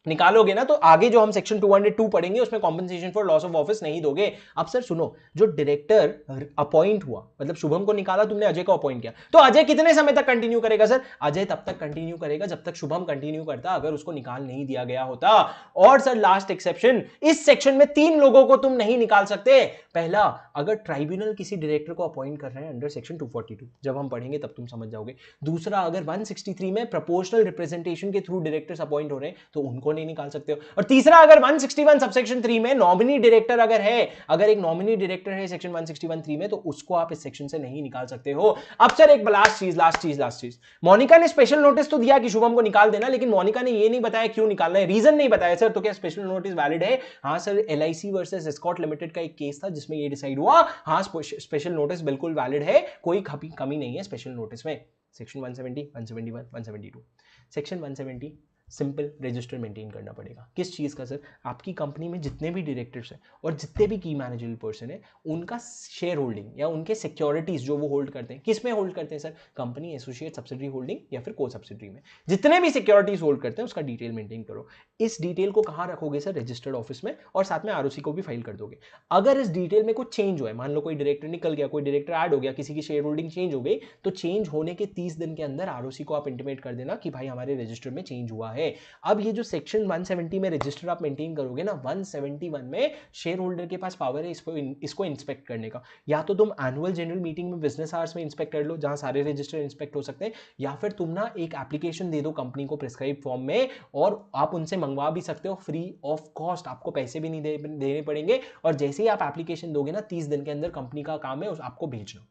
निकालोगे ना, तो आगे जो हम सेक्शन 202 पढ़ेंगे उसमें compensation for loss of office नहीं दोगे। अब सर सुनो, जो डायरेक्टर अपॉइंट हुआ, मतलब शुभम को निकाला तुमने, अजय को अपॉइंट किया, तो अजय कितने समय तक कंटिन्यू करेगा? सर अजय तब तक कंटिन्यू करेगा जब तक शुभम कंटिन्यू करता, अगर उसको निकाल नहीं दिया गया होता। और सर लास्ट एक्सेप्शन, इस सेक्शन में 3 लोगों को तुम नहीं निकाल सकते। पहला, अगर ट्राइब्यूनल किसी डायरेक्टर को अपॉइंट कर रहे हैं अंडर सेक्शन 242, जब हम पढ़ेंगे तब तुम समझ जाओगे। दूसरा, अगर 163 में प्रोपोर्शनल रिप्रेजेंटेशन के थ्रू डायरेक्टर्स अपॉइंट हो रहे हैं, तो उनको नहीं निकाल सकते हो। और तीसरा, अगर 161 सबसेक्शन 3 में नॉमिनी डायरेक्टर अगर है, अगर एक नॉमिनी डायरेक्टर है सेक्शन 161(3) में, तो उसको आप इस सेक्शन से नहीं निकाल सकते हो। अब सर एक लास्ट चीज, मोनिका ने स्पेशल नोटिस तो दिया कि शुभम को निकाल देना, लेकिन मोनिका ने ये नहीं बताया क्यों निकालना है, रीजन नहीं बताया। सर तो क्या स्पेशल नोटिस वैलिड है? हाँ sir, LIC versus escort limited का एक केस था जिसमें ये डिसाइड हुआ, हाँ स्पेशल नोटिस बिल्कुल वैलिड है, कोई कमी नहीं है स्पेशल नोटिस में। Section 170, 171, 172। Section 170 simple register maintain करना पड़ेगा। किस चीज़ का? सर आपकी कंपनी में जितने भी डायरेक्टर्स हैं और जितने भी की मैनेजरल पर्सन है, उनका शेयर होल्डिंग या उनके सिक्योरिटीज जो वो होल्ड करते हैं, किस में होल्ड करते हैं sir? Company, associate, subsidiary holding या फिर को सब्सिडरी में, जितने भी सिक्योरिटीज होल्ड करते हैं उसका डिटेल मेंटेन करो। इस डिटेल को कहाँ रखोगे सर? रजिस्टर्ड ऑफिस में, और साथ में ROC को भी फाइल कर दोगे। अगर इस डिटेल में कुछ चेंज हुआ है, मान लो कोई डायरेक्टर निकल गया, कोई डायरेक्टर ऐड हो गया, किसी की शेयर होल्डिंग चेंज हो गई, तो चेंज होने के 30 दिन के अंदर ROC को आप इंटीमेट कर देना कि भाई हमारे रजिस्टर में चेंज हुआ है। अब ये जो सेक्शन 170 में रजिस्टर आप मेंटेन करोगे ना, 171 में शेयर होल्डर के पास पावर है इसको इंस्पेक्ट करने का। या तो तुम एनुअल जनरल मीटिंग में बिजनेस आवर्स में इंस्पेक्ट कर लो, जहां सारे रजिस्टर इंस्पेक्ट हो सकते हैं, या फिर तुम ना एक एप्लीकेशन दे दो कंपनी को प्रिस्क्राइब फॉर्म में, और आप उनसे मंगवा भी सकते हो फ्री ऑफ कॉस्ट, आपको पैसे भी नहीं देने पड़ेंगे। और जैसे ही आप एप्लीकेशन दोगे ना, 30 दिन के अंदर कंपनी का काम है आपको भेजना।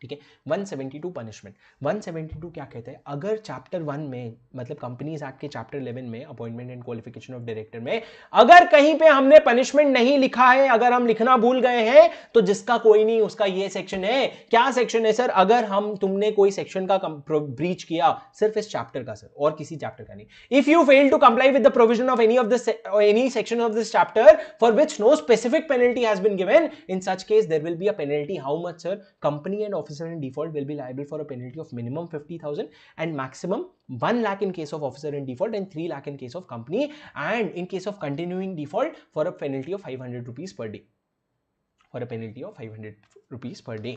ठीक है। 172 पनिशमेंट। 172 क्या कहते हैं? अगर चैप्टर 1 में, मतलब कंपनीज एक्ट के चैप्टर 11 में, appointment and qualification of director में, अगर कहीं पे हमने पनिशमेंट नहीं लिखा है, अगर हम लिखना भूल गए हैं, तो जिसका कोई नहीं उसका ये सेक्शन है। क्या सेक्शन है सर? अगर तुमने कोई सेक्शन का ब्रीच किया, सिर्फ इस चैप्टर का सर, और किसी चैप्टर का नहीं। If you fail to comply with the provision of any section of this chapter for which no specific penalty has been given, in such case there will be a penalty. How much sir? Company and officer in default will be liable for a penalty of minimum 50,000 and maximum 1 lakh in case of officer in default and 3 lakh in case of company, and in case of continuing default for a penalty of 500 rupees per day. For a penalty of 500 rupees per day.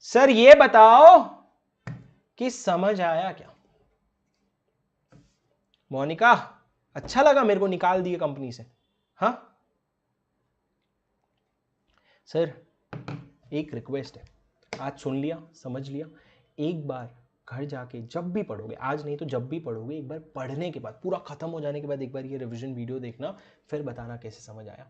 Sir ये बताओ कि समझ आया क्या? मोनिका, अच्छा लगा मेरे को निकाल दिए कंपनी से? हाँ सर, एक रिक्वेस्ट है, आज सुन लिया, समझ लिया, एक बार घर जाके जब भी पढ़ोगे, आज नहीं तो जब भी पढ़ोगे, एक बार पढ़ने के बाद, पूरा खत्म हो जाने के बाद एक बार ये रिवीजन वीडियो देखना, फिर बताना कैसे समझ आया।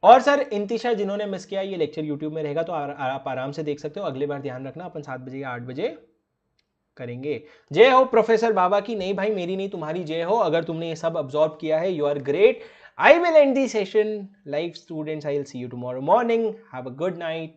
और सर इंतिशा, जिन्होंने मिस किया, ये लेक्चर यूट्यूब में रहेगा तो आप आराम से देख सकते हो। अगले बार ध्यान रखना, अपन 7 बजे या 8 बजे करेंगे। जय हो प्रोफेसर बाबा की। नहीं भाई, मेरी नहीं, तुम्हारी जय हो। अगर तुमने ये सब अब्सॉर्ब किया है, you are great. I will end the session. Live students, I will see you tomorrow morning. Have a good night.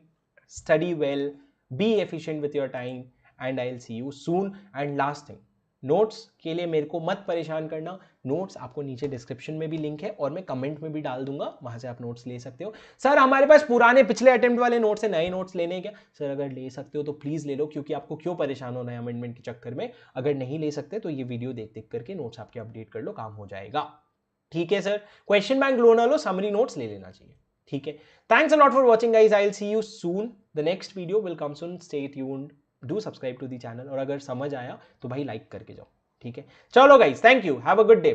Study well. Be efficient with your time. And I will see you soon. And last thing, notes के लिए मेरे को मत परेशान करना, notes आपको नीचे description में भी लिंक है और मैं कमेंट में भी डाल दूंगा, वहां से आप नोट्स ले सकते हो। सर हमारे पास पुराने पिछले अटेम्प्ट वाले नोट्स है, नए नोट्स लेने क्या? सर अगर ले सकते हो तो प्लीज ले लो, क्योंकि आपको क्यों परेशान होना है अमेंडमेंट के चक्कर में। अगर नहीं ले सकते तो ये वीडियो देख देख करके नोट्स आपके अपडेट कर लो, काम हो जाएगा। ठीक है सर, क्वेश्चन बैंक लो ना लो, समरी नोट्स ले लेना चाहिए। ठीक है, thanks a lot for watching guys, I will see you soon, the next video will come soon, stay tuned, do subscribe to the channel, और अगर समझ आया तो भाई लाइक करके जाओ। ठीक है, चलो guys, thank you, have a good day.